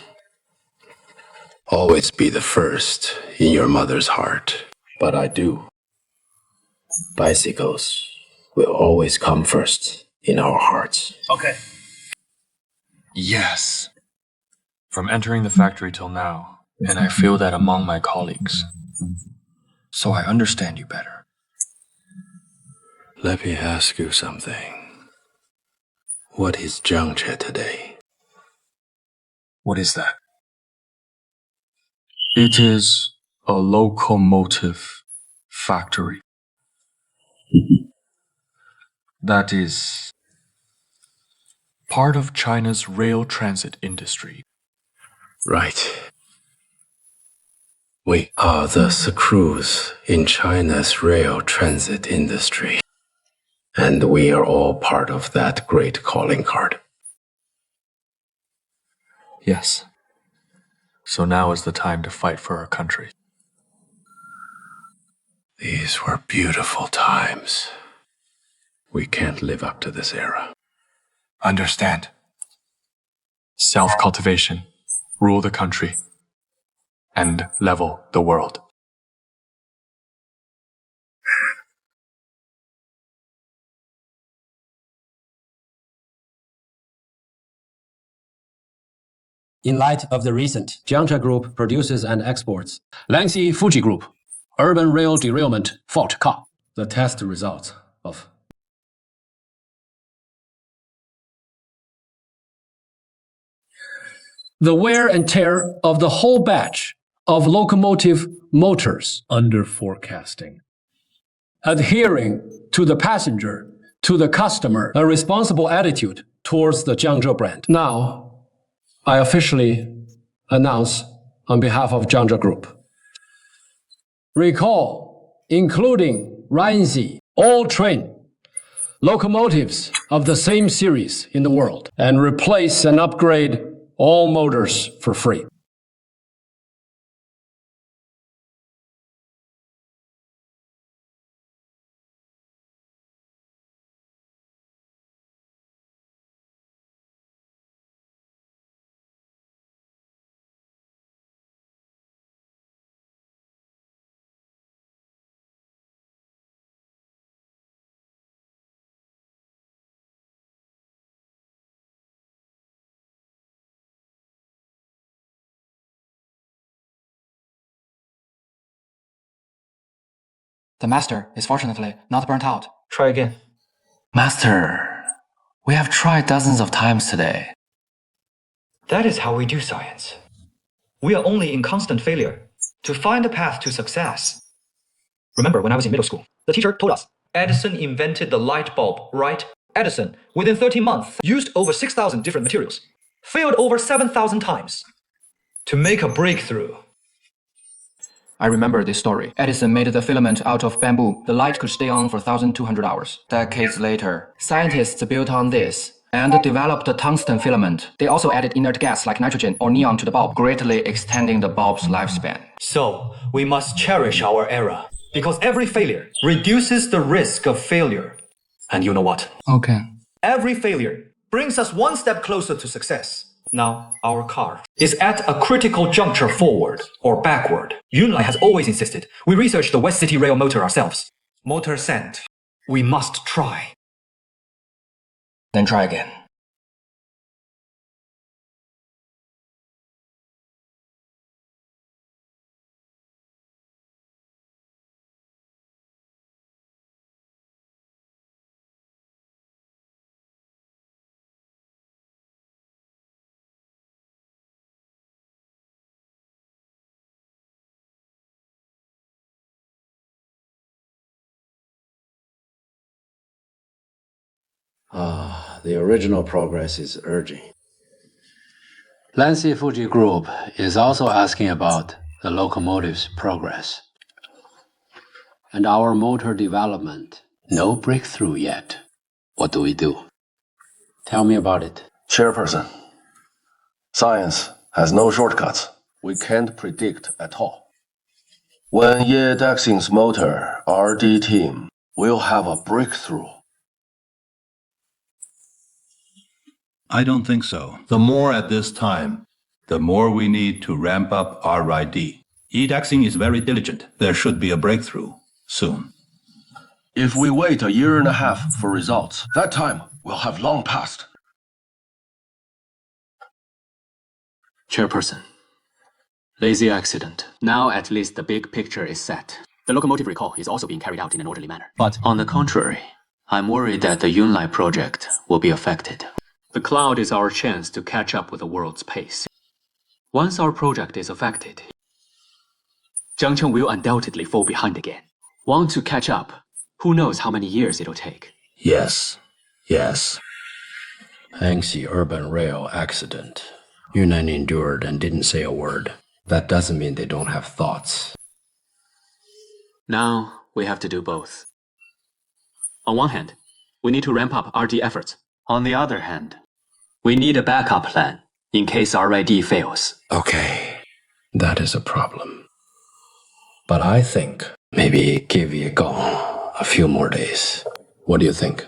Always be the first in your mother's heart. But I do. Bicycles will always come first in our hearts. Okay. Yes. From entering the factory till now, and I feel that among my colleagues. So I understand you better. Let me ask you something. What is Jiangche today? What is that? It is a locomotive factory. That is part of China's rail transit industry. Right. We are the screws in China's rail transit industry. And we are all part of that great calling card. Yes. So now is the time to fight for our country. These were beautiful times. We can't live up to this era. Understand. Self-cultivation, rule the country, and level the world. In light of the recent, Jiangcha Group produces and exports Langxi Fuji Group, urban rail derailment fault car. The test results of the wear and tear of the whole batch of locomotive motors under forecasting. Adhering to the passenger, to the customer, a responsible attitude towards the Jiangzhou brand. Now, I officially announce on behalf of Jiangzhou Group. Recall, including Rheinzi, all train locomotives of the same series in the world, and replace and upgrade all motors for free. The master is fortunately not burnt out. Try again. Master, we have tried dozens of times today. That is how we do science. We are only in constant failure to find a path to success. Remember when I was in middle school, the teacher told us, Edison invented the light bulb, right? Edison, within 13 months, used over 6,000 different materials, failed over 7,000 times to make a breakthrough. I remember this story. Edison made the filament out of bamboo. The light could stay on for 1,200 hours. Decades later, scientists built on this and developed a tungsten filament. They also added inert gas like nitrogen or neon to the bulb, greatly extending the bulb's lifespan. So, we must cherish our era, because every failure reduces the risk of failure. And you know what? Okay. Every failure brings us one step closer to success. Now, our car is at a critical juncture forward or backward. Yunlai has always insisted we research the West City Rail motor ourselves. Motor sent. We must try. Then try again. The original progress is urging. Lancy Fuji Group is also asking about the locomotive's progress. And our motor development. No breakthrough yet. What do we do? Tell me about it. Chairperson, science has no shortcuts. We can't predict at all. When Ye Daxing's motor RD team will have a breakthrough. I don't think so. The more at this time, the more we need to ramp up R&D. Daxing is very diligent. There should be a breakthrough soon. If we wait a year and a half for results, that time will have long passed. Chairperson, lazy accident. Now at least the big picture is set. The locomotive recall is also being carried out in an orderly manner. But on the contrary, I'm worried that the Yunlai project will be affected. The cloud is our chance to catch up with the world's pace. Once our project is affected, Jiangcheng will undoubtedly fall behind again. Want to catch up? Who knows how many years it'll take? Yes. Hangxi urban rail accident. Yunnan endured and didn't say a word. That doesn't mean they don't have thoughts. Now we have to do both. On one hand, we need to ramp up RD efforts. On the other hand, we need a backup plan in case RID fails. Okay, that is a problem. But I think maybe give Yigong a few more days. What do you think?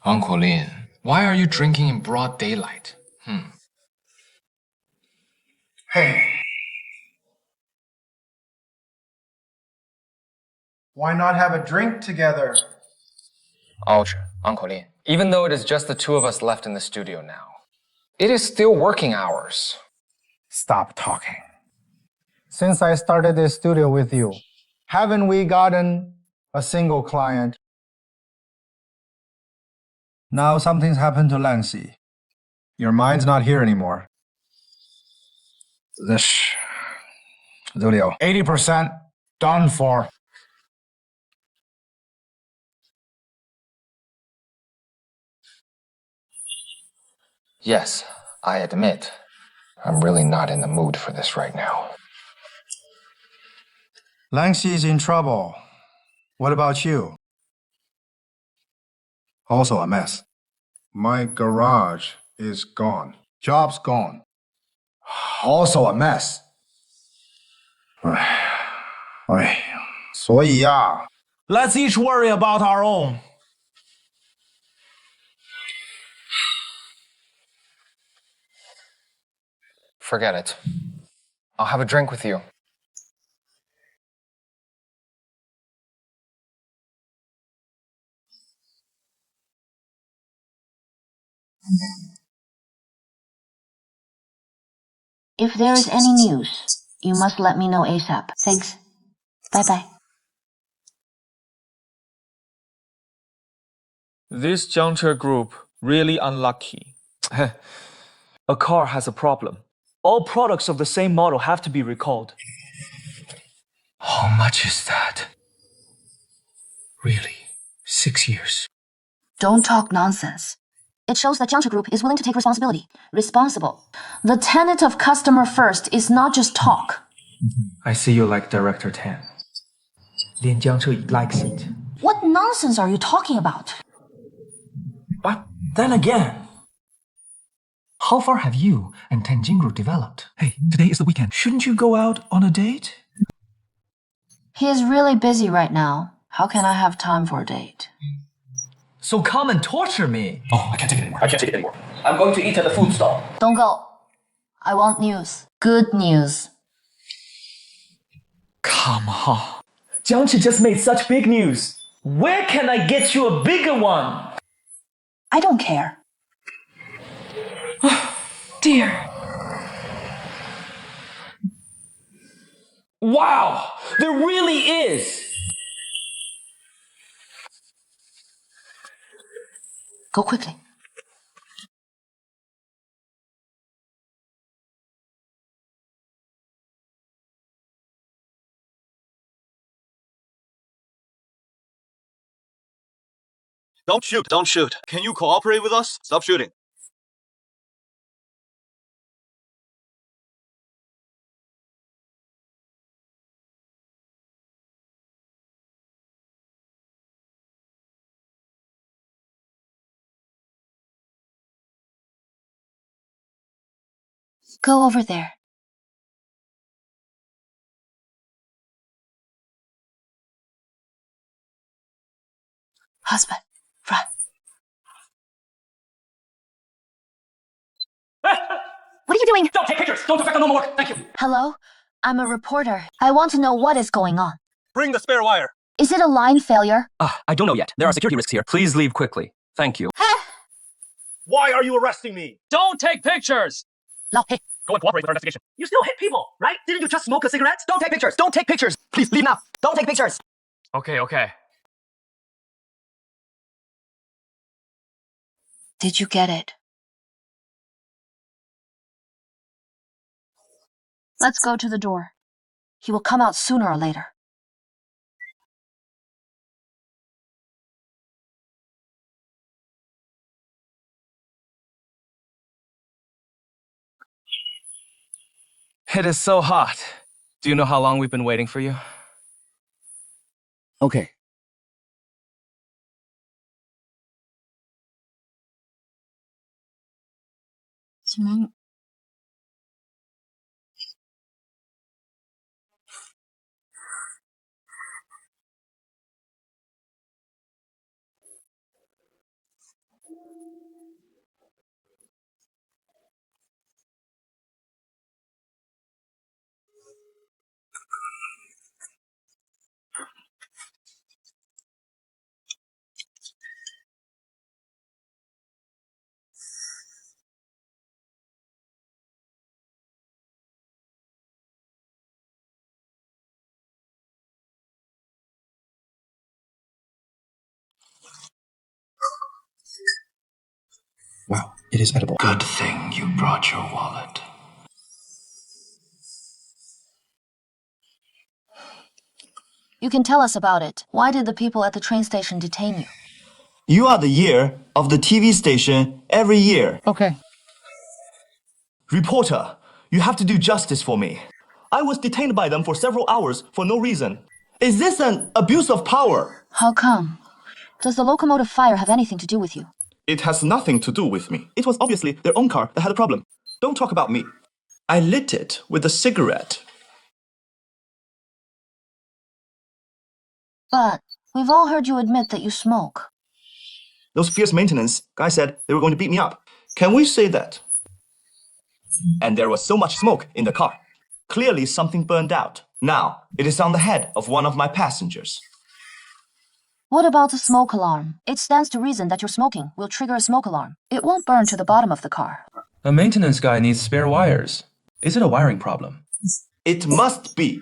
Uncle Lin, why are you drinking in broad daylight? Hey. Why not have a drink together? Ouch, Uncle Lin. Even though it is just the two of us left in the studio now, it is still working hours. Stop talking. Since I started this studio with you, haven't we gotten a single client? Now something's happened to Lancy. Your mind's not here anymore. This studio, 80% done for. Yes, I admit, I'm really not in the mood for this right now. Lancy's in trouble. What about you? Also a mess. My garage is gone. Job's gone. Also a mess. 所以呀 Let's each worry about our own. Forget it. I'll have a drink with you. If there is any news, you must let me know ASAP. Thanks. Bye-bye. This Jiangche group really unlucky. A car has a problem. All products of the same model have to be recalled. How much is that? Really? 6 years? Don't talk nonsense. It shows that Jiangche Group is willing to take responsibility. Responsible. The tenet of customer first is not just talk. I see you like Director Tan. Lin Jiangche likes it. What nonsense are you talking about? But then again, how far have you and Tenjin Group developed? Hey, today is the weekend. Shouldn't you go out on a date? He is really busy right now. How can I have time for a date? So come and torture me. Oh, I can't take it anymore. I'm going to eat at the food stall. Don't go. I want news. Good news. Come on. Jiangchi just made such big news. Where can I get you a bigger one? I don't care. Dear. Wow, there really is. Go quickly. Don't shoot. Don't shoot. Can you cooperate with us? Stop shooting. Go over there. Husband, run. What are you doing? Don't take pictures. Don't affect the normal work. Thank you. Hello? I'm a reporter. I want to know what is going on. Bring the spare wire. Is it a line failure? I don't know yet. There are security risks here. Please leave quickly. Thank you. Why are you arresting me? Don't take pictures! Go and cooperate with our investigation. You still hit people, right? Didn't you just smoke a cigarette? Don't take pictures. Don't take pictures. Please leave now. Don't take pictures. Okay. Did you get it? Let's go to the door. He will come out sooner or later. It is so hot. Do you know how long we've been waiting for you? Okay. Wow, it is edible. Good thing you brought your wallet. You can tell us about it. Why did the people at the train station detain you? You are the year of the TV station every year. Okay. Reporter, you have to do justice for me. I was detained by them for several hours for no reason. Is this an abuse of power? How come? Does the locomotive fire have anything to do with you? It has nothing to do with me. It was obviously their own car that had a problem. Don't talk about me. I lit it with a cigarette. But we've all heard you admit that you smoke. Those fierce maintenance guys said they were going to beat me up. Can we say that? And there was so much smoke in the car. Clearly something burned out. Now, it is on the head of one of my passengers. What about the smoke alarm? It stands to reason that your smoking will trigger a smoke alarm. It won't burn to the bottom of the car. A maintenance guy needs spare wires. Is it a wiring problem? It must be.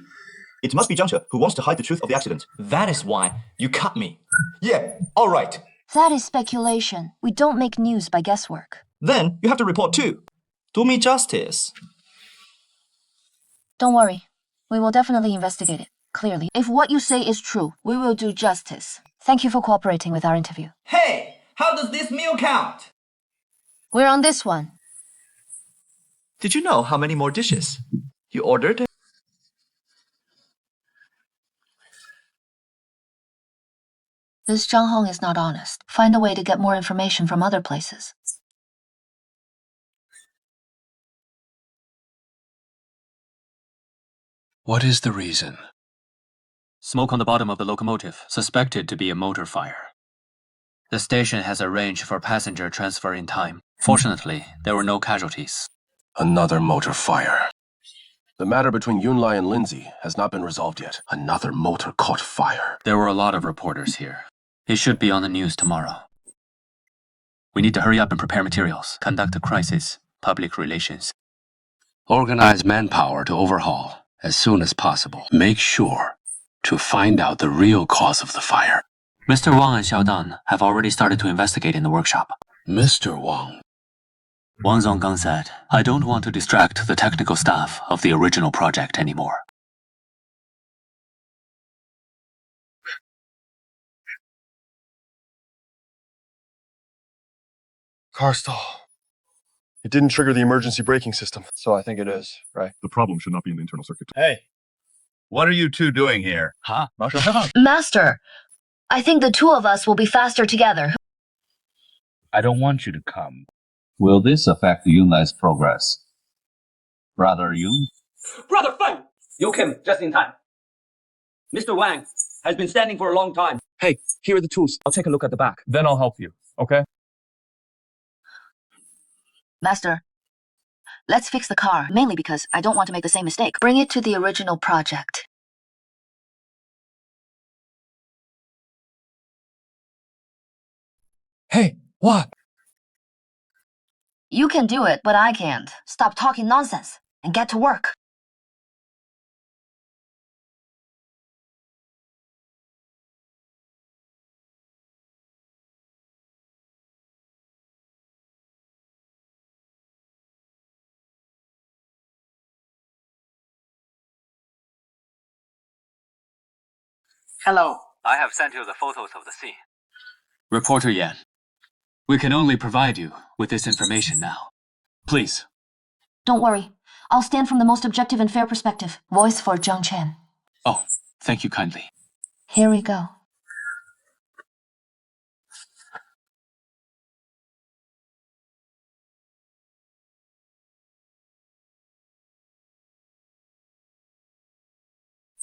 It must be Zhang who wants to hide the truth of the accident. That is why you cut me. Yeah, all right. That is speculation. We don't make news by guesswork. Then you have to report too. Do me justice. Don't worry. We will definitely investigate it, clearly. If what you say is true, we will do justice. Thank you for cooperating with our interview. Hey, how does this meal count? We're on this one. Did you know how many more dishes you ordered? This Zhang Hong is not honest. Find a way to get more information from other places. What is the reason? Smoke on the bottom of the locomotive, suspected to be a motor fire. The station has arranged for passenger transfer in time. Fortunately, there were no casualties. Another motor fire. The matter between Yunlai and Lindsay has not been resolved yet. Another motor caught fire. There were a lot of reporters here. It should be on the news tomorrow. We need to hurry up and prepare materials, conduct a crisis, public relations. Organize manpower to overhaul as soon as possible. Make sure to find out the real cause of the fire. Mr. Wang and Xiao Dan have already started to investigate in the workshop. Mr. Wang. Wang Zonggang said, I don't want to distract the technical staff of the original project anymore. Car stall. It didn't trigger the emergency braking system, so I think it is, right? The problem should not be in the internal circuit. Hey, what are you two doing here? Huh? Master, I think the two of us will be faster together. I don't want you to come. Will this affect Yunlai's progress? Brother Yun? Brother Feng! You came just in time. Mr. Wang has been standing for a long time. Hey, here are the tools. I'll take a look at the back. Then I'll help you, okay? Master, let's fix the car, mainly because I don't want to make the same mistake. Bring it to the original project. Hey, what? You can do it, but I can't. Stop talking nonsense and get to work. Hello. I have sent you the photos of the scene. Reporter Yan, we can only provide you with this information now. Please. Don't worry. I'll stand from the most objective and fair perspective. Voice for Zhang Chen. Oh, thank you kindly. Here we go.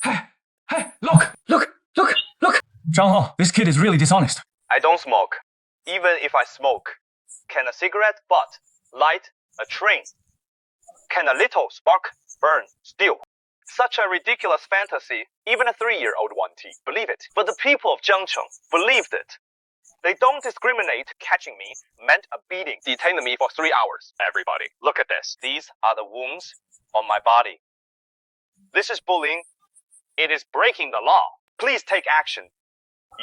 Hey, look! Zhang Hong, this kid is really dishonest. I don't smoke. Even if I smoke, can a cigarette butt light a train? Can a little spark burn steel? Such a ridiculous fantasy, even a 3-year-old won't believe it. But the people of Jiangcheng believed it. They don't discriminate. Catching me meant a beating. Detained me for 3 hours. Everybody, look at this. These are the wounds on my body. This is bullying. It is breaking the law. Please take action.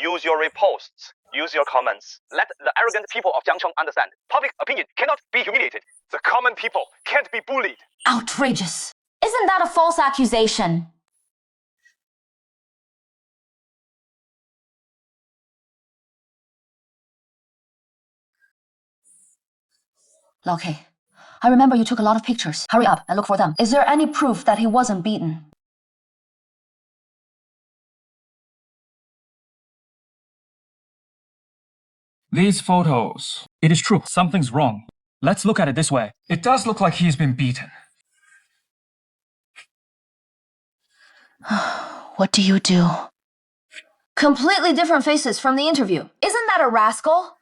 Use your reposts. Use your comments. Let the arrogant people of Jiangcheng understand. Public opinion cannot be humiliated. The common people can't be bullied. Outrageous. Isn't that a false accusation? Okay. I remember you took a lot of pictures. Hurry up and look for them. Is there any proof that he wasn't beaten? These photos. It is true. Something's wrong. Let's look at it this way. It does look like he's been beaten. What do you do? Completely different faces from the interview. Isn't that a rascal?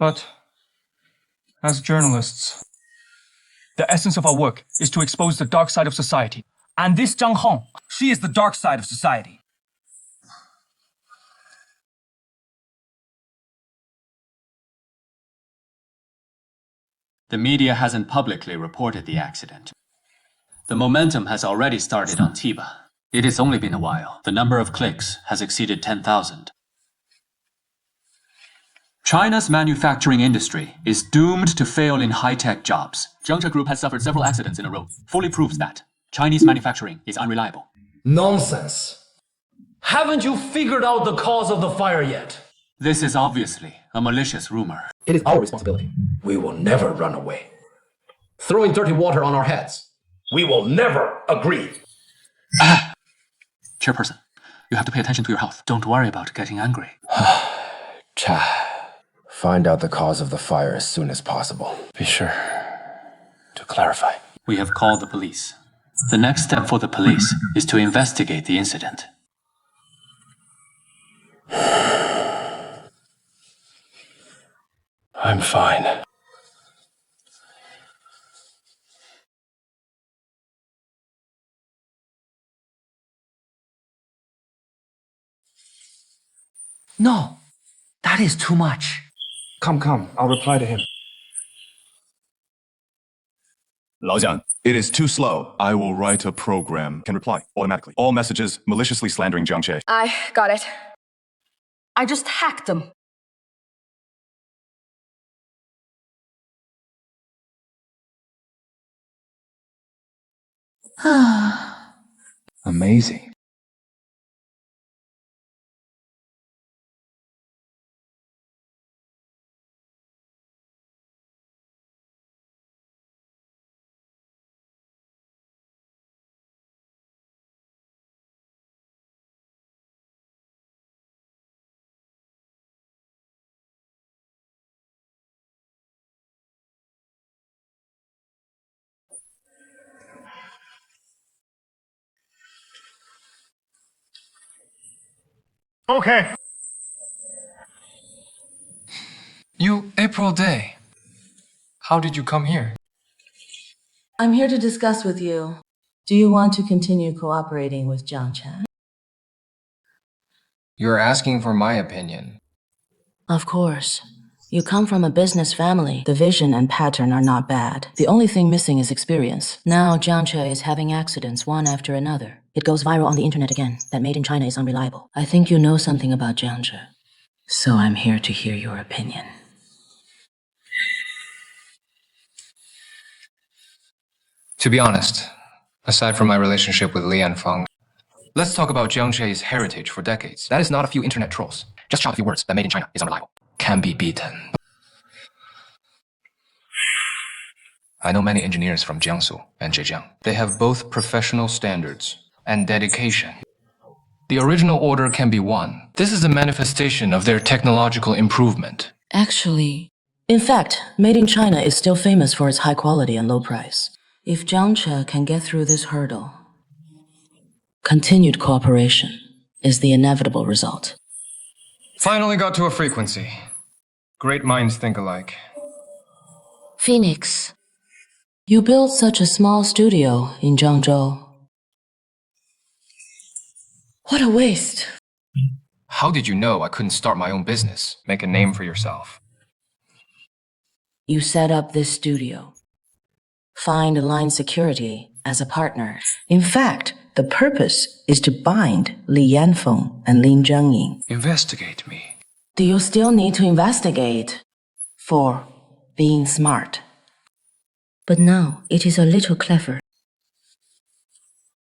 But as journalists, the essence of our work is to expose the dark side of society. And this Zhang Hong, she is the dark side of society. The media hasn't publicly reported the accident. The momentum has already started on TIBA. It has only been a while. The number of clicks has exceeded 10,000. China's manufacturing industry is doomed to fail in high-tech jobs. Jiangche Group has suffered several accidents in a row. Fully proves that Chinese manufacturing is unreliable. Nonsense. Haven't you figured out the cause of the fire yet? This is obviously a malicious rumor. It is our responsibility. We will never run away. Throwing dirty water on our heads. We will never agree. Chairperson, you have to pay attention to your health. Don't worry about getting angry. Cha. Find out the cause of the fire as soon as possible. Be sure to clarify. We have called the police. The next step for the police is to investigate the incident. I'm fine. No, that is too much. Come, I'll reply to him. Lao Jiang, it is too slow. I will write a program. Can reply automatically. All messages maliciously slandering Jiang Che. I got it. I just hacked them. Amazing. Okay. You, April Day. How did you come here? I'm here to discuss with you. Do you want to continue cooperating with Jiang Chen? You're asking for my opinion. Of course. You come from a business family. The vision and pattern are not bad. The only thing missing is experience. Now Jiang Che is having accidents one after another. It goes viral on the internet again that made in China is unreliable. I think you know something about Jiang Che. So I'm here to hear your opinion. To be honest, aside from my relationship with Lian Feng, let's talk about Jiang Che's heritage for decades. That is not a few internet trolls. Just shout a few words that made in China is unreliable. Can be beaten. I know many engineers from Jiangsu and Zhejiang. They have both professional standards and dedication. The original order can be won. This is a manifestation of their technological improvement. Actually, in fact, Made in China is still famous for its high quality and low price. If Jiang Che can get through this hurdle, continued cooperation is the inevitable result. Finally got to a frequency. Great minds think alike. Phoenix, you built such a small studio in Zhangzhou. What a waste. How did you know I couldn't start my own business? Make a name for yourself. You set up this studio. Find Line Security as a partner. In fact, the purpose is to bind Li Yanfeng and Lin Zhengying. Investigate me. Do you still need to investigate for being smart? But now it is a little clever.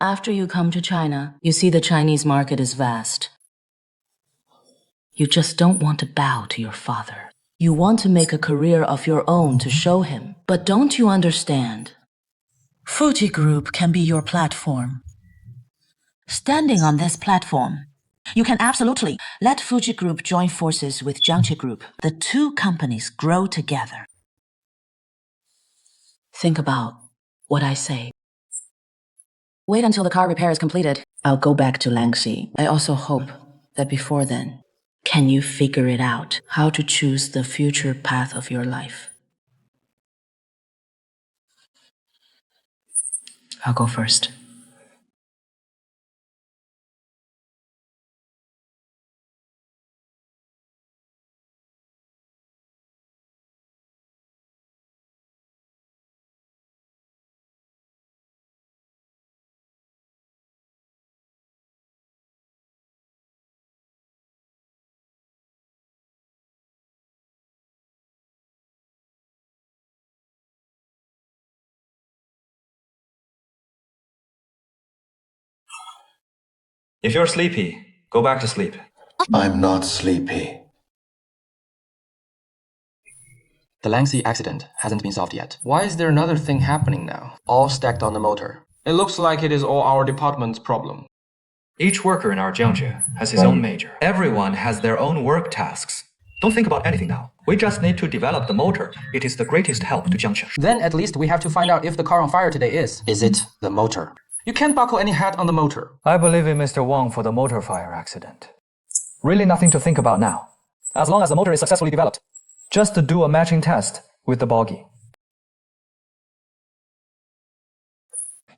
After you come to China, you see the Chinese market is vast. You just don't want to bow to your father. You want to make a career of your own to show him. But don't you understand? Fuji Group can be your platform. Standing on this platform, you can absolutely let Fuji Group join forces with Jiangxi Group. The two companies grow together. Think about what I say. Wait until the car repair is completed. I'll go back to Langxi. I also hope that before then, can you figure it out how to choose the future path of your life? I'll go first. If you're sleepy, go back to sleep. I'm not sleepy. The Langxi accident hasn't been solved yet. Why is there another thing happening now? All stacked on the motor. It looks like it is all our department's problem. Each worker in our Jiangxi has his own major. Everyone has their own work tasks. Don't think about anything now. We just need to develop the motor. It is the greatest help to Jiangxi. Then at least we have to find out if the car on fire today is. Is it the motor? You can't buckle any hat on the motor. I believe in Mr. Wang for the motor fire accident. Really nothing to think about now. As long as the motor is successfully developed. Just to do a matching test with the bogey.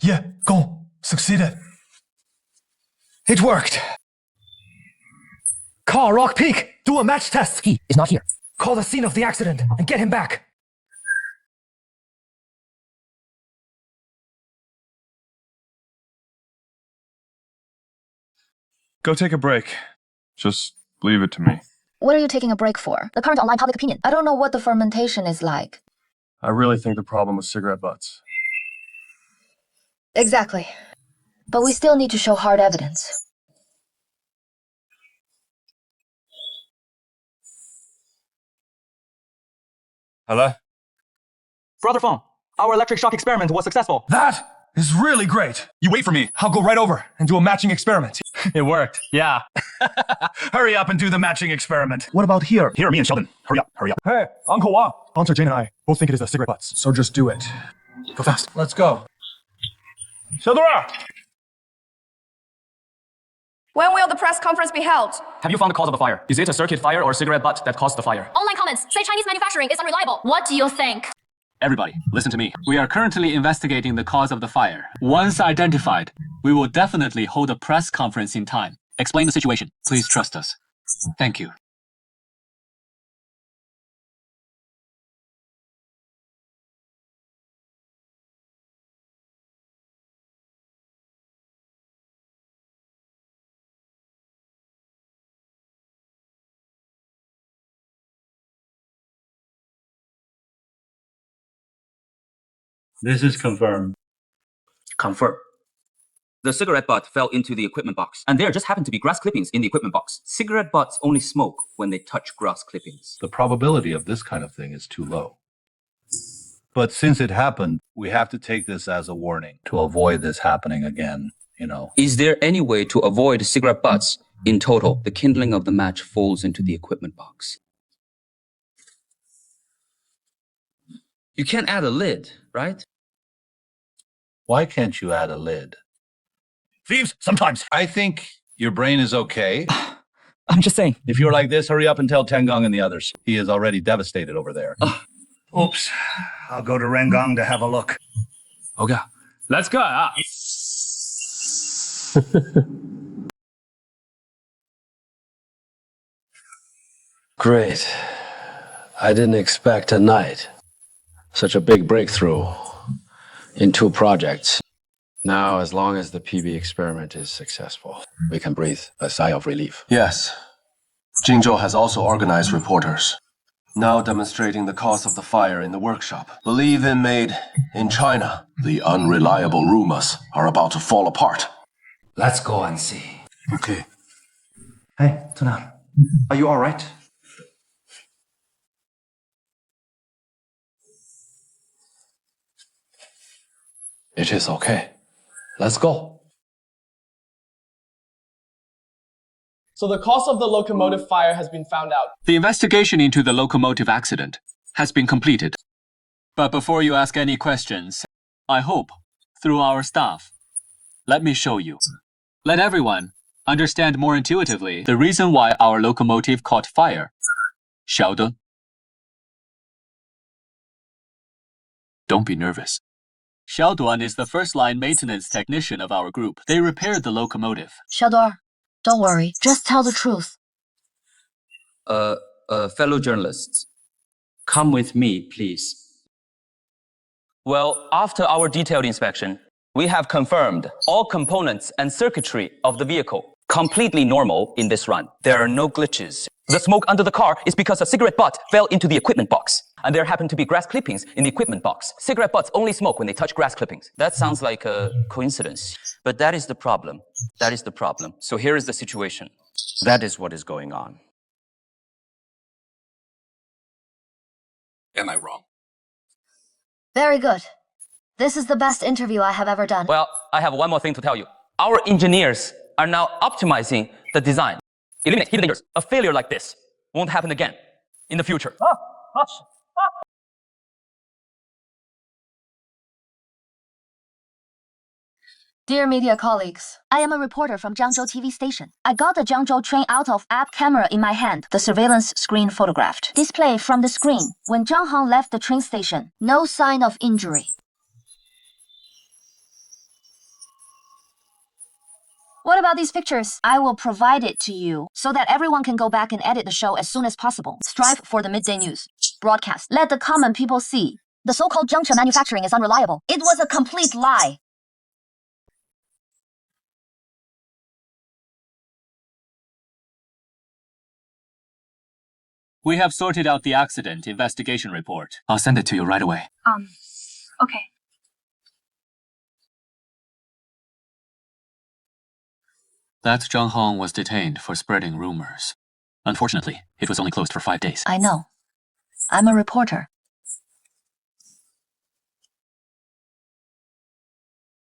Yeah, go. Succeeded. It worked. Call Rock Peak. Do a match test. He is not here. Call the scene of the accident and get him back. Go take a break. Just leave it to me. What are you taking a break for? The current online public opinion. I don't know what the fermentation is like. I really think the problem was cigarette butts. Exactly. But we still need to show hard evidence. Hello? Brother Feng, our electric shock experiment was successful. That is really great. You wait for me. I'll go right over and do a matching experiment. It worked, yeah. Hurry up and do the matching experiment. What about here? Here, me and Sheldon. Hurry up, hurry up. Hey, Uncle Wang. Auntie Jane and I both think it is the cigarette butts. So just do it. Go fast. Let's go. 小杜儿， When will the press conference be held? Have you found the cause of the fire? Is it a circuit fire or a cigarette butt that caused the fire? Online comments say Chinese manufacturing is unreliable. What do you think? Everybody, listen to me. We are currently investigating the cause of the fire. Once identified, we will definitely hold a press conference in time. Explain the situation. Please trust us. Thank you. This is confirmed. Confirm. The cigarette butt fell into the equipment box, and there just happened to be grass clippings in the equipment box. Cigarette butts only smoke when they touch grass clippings. The probability of this kind of thing is too low. But since it happened, we have to take this as a warning to avoid this happening again, you know. Is there any way to avoid cigarette butts? In total, the kindling of the match falls into the equipment box. You can't add a lid, right? Why can't you add a lid? Thieves, sometimes. I think your brain is okay. I'm just saying. If you're like this, hurry up and tell Tenggang and the others. He is already devastated over there. Oops. I'll go to Rengang to have a look. Okay, let's go. Great. I didn't expect tonight such a big breakthrough in 2 projects. Now, as long as the PB experiment is successful, we can breathe a sigh of relief. Yes. Jingzhou has also organized reporters, now demonstrating the cause of the fire in the workshop. Believe in made in China. The unreliable rumors are about to fall apart. Let's go and see. Okay. Hey, Tunan. Are you alright? It is okay. Let's go. So the cause of the locomotive fire has been found out. The investigation into the locomotive accident has been completed. But before you ask any questions, I hope, through our staff, let me show you. Let everyone understand more intuitively the reason why our locomotive caught fire. 晓得? Don't be nervous. Xiaoduan is the first-line maintenance technician of our group. They repaired the locomotive. Xiaoduan, don't worry. Just tell the truth. Fellow journalists, come with me, please. Well, after our detailed inspection, we have confirmed all components and circuitry of the vehicle completely normal in this run. There are no glitches. The smoke under the car is because a cigarette butt fell into the equipment box. And there happen to be grass clippings in the equipment box. Cigarette butts only smoke when they touch grass clippings. That sounds like a coincidence. But that is the problem. That is the problem. So here is the situation. That is what is going on. Am I wrong? Very good. This is the best interview I have ever done. Well, I have one more thing to tell you. Our engineers are now optimizing the design. Eliminate hidden dangers. A failure like this won't happen again in the future. Dear media colleagues, I am a reporter from Jiangzhou TV station. I got the Jiangzhou train out of app camera in my hand, the surveillance screen photographed. Display from the screen. When Zhang Hong left the train station, no sign of injury. What about these pictures? I will provide it to you so that everyone can go back and edit the show as soon as possible. Strive for the midday news. Broadcast. Let the common people see. The so-called Jiangche manufacturing is unreliable. It was a complete lie. We have sorted out the accident investigation report. I'll send it to you right away. Okay. That Zhang Hong was detained for spreading rumors. Unfortunately, it was only closed for 5 days. I know. I'm a reporter.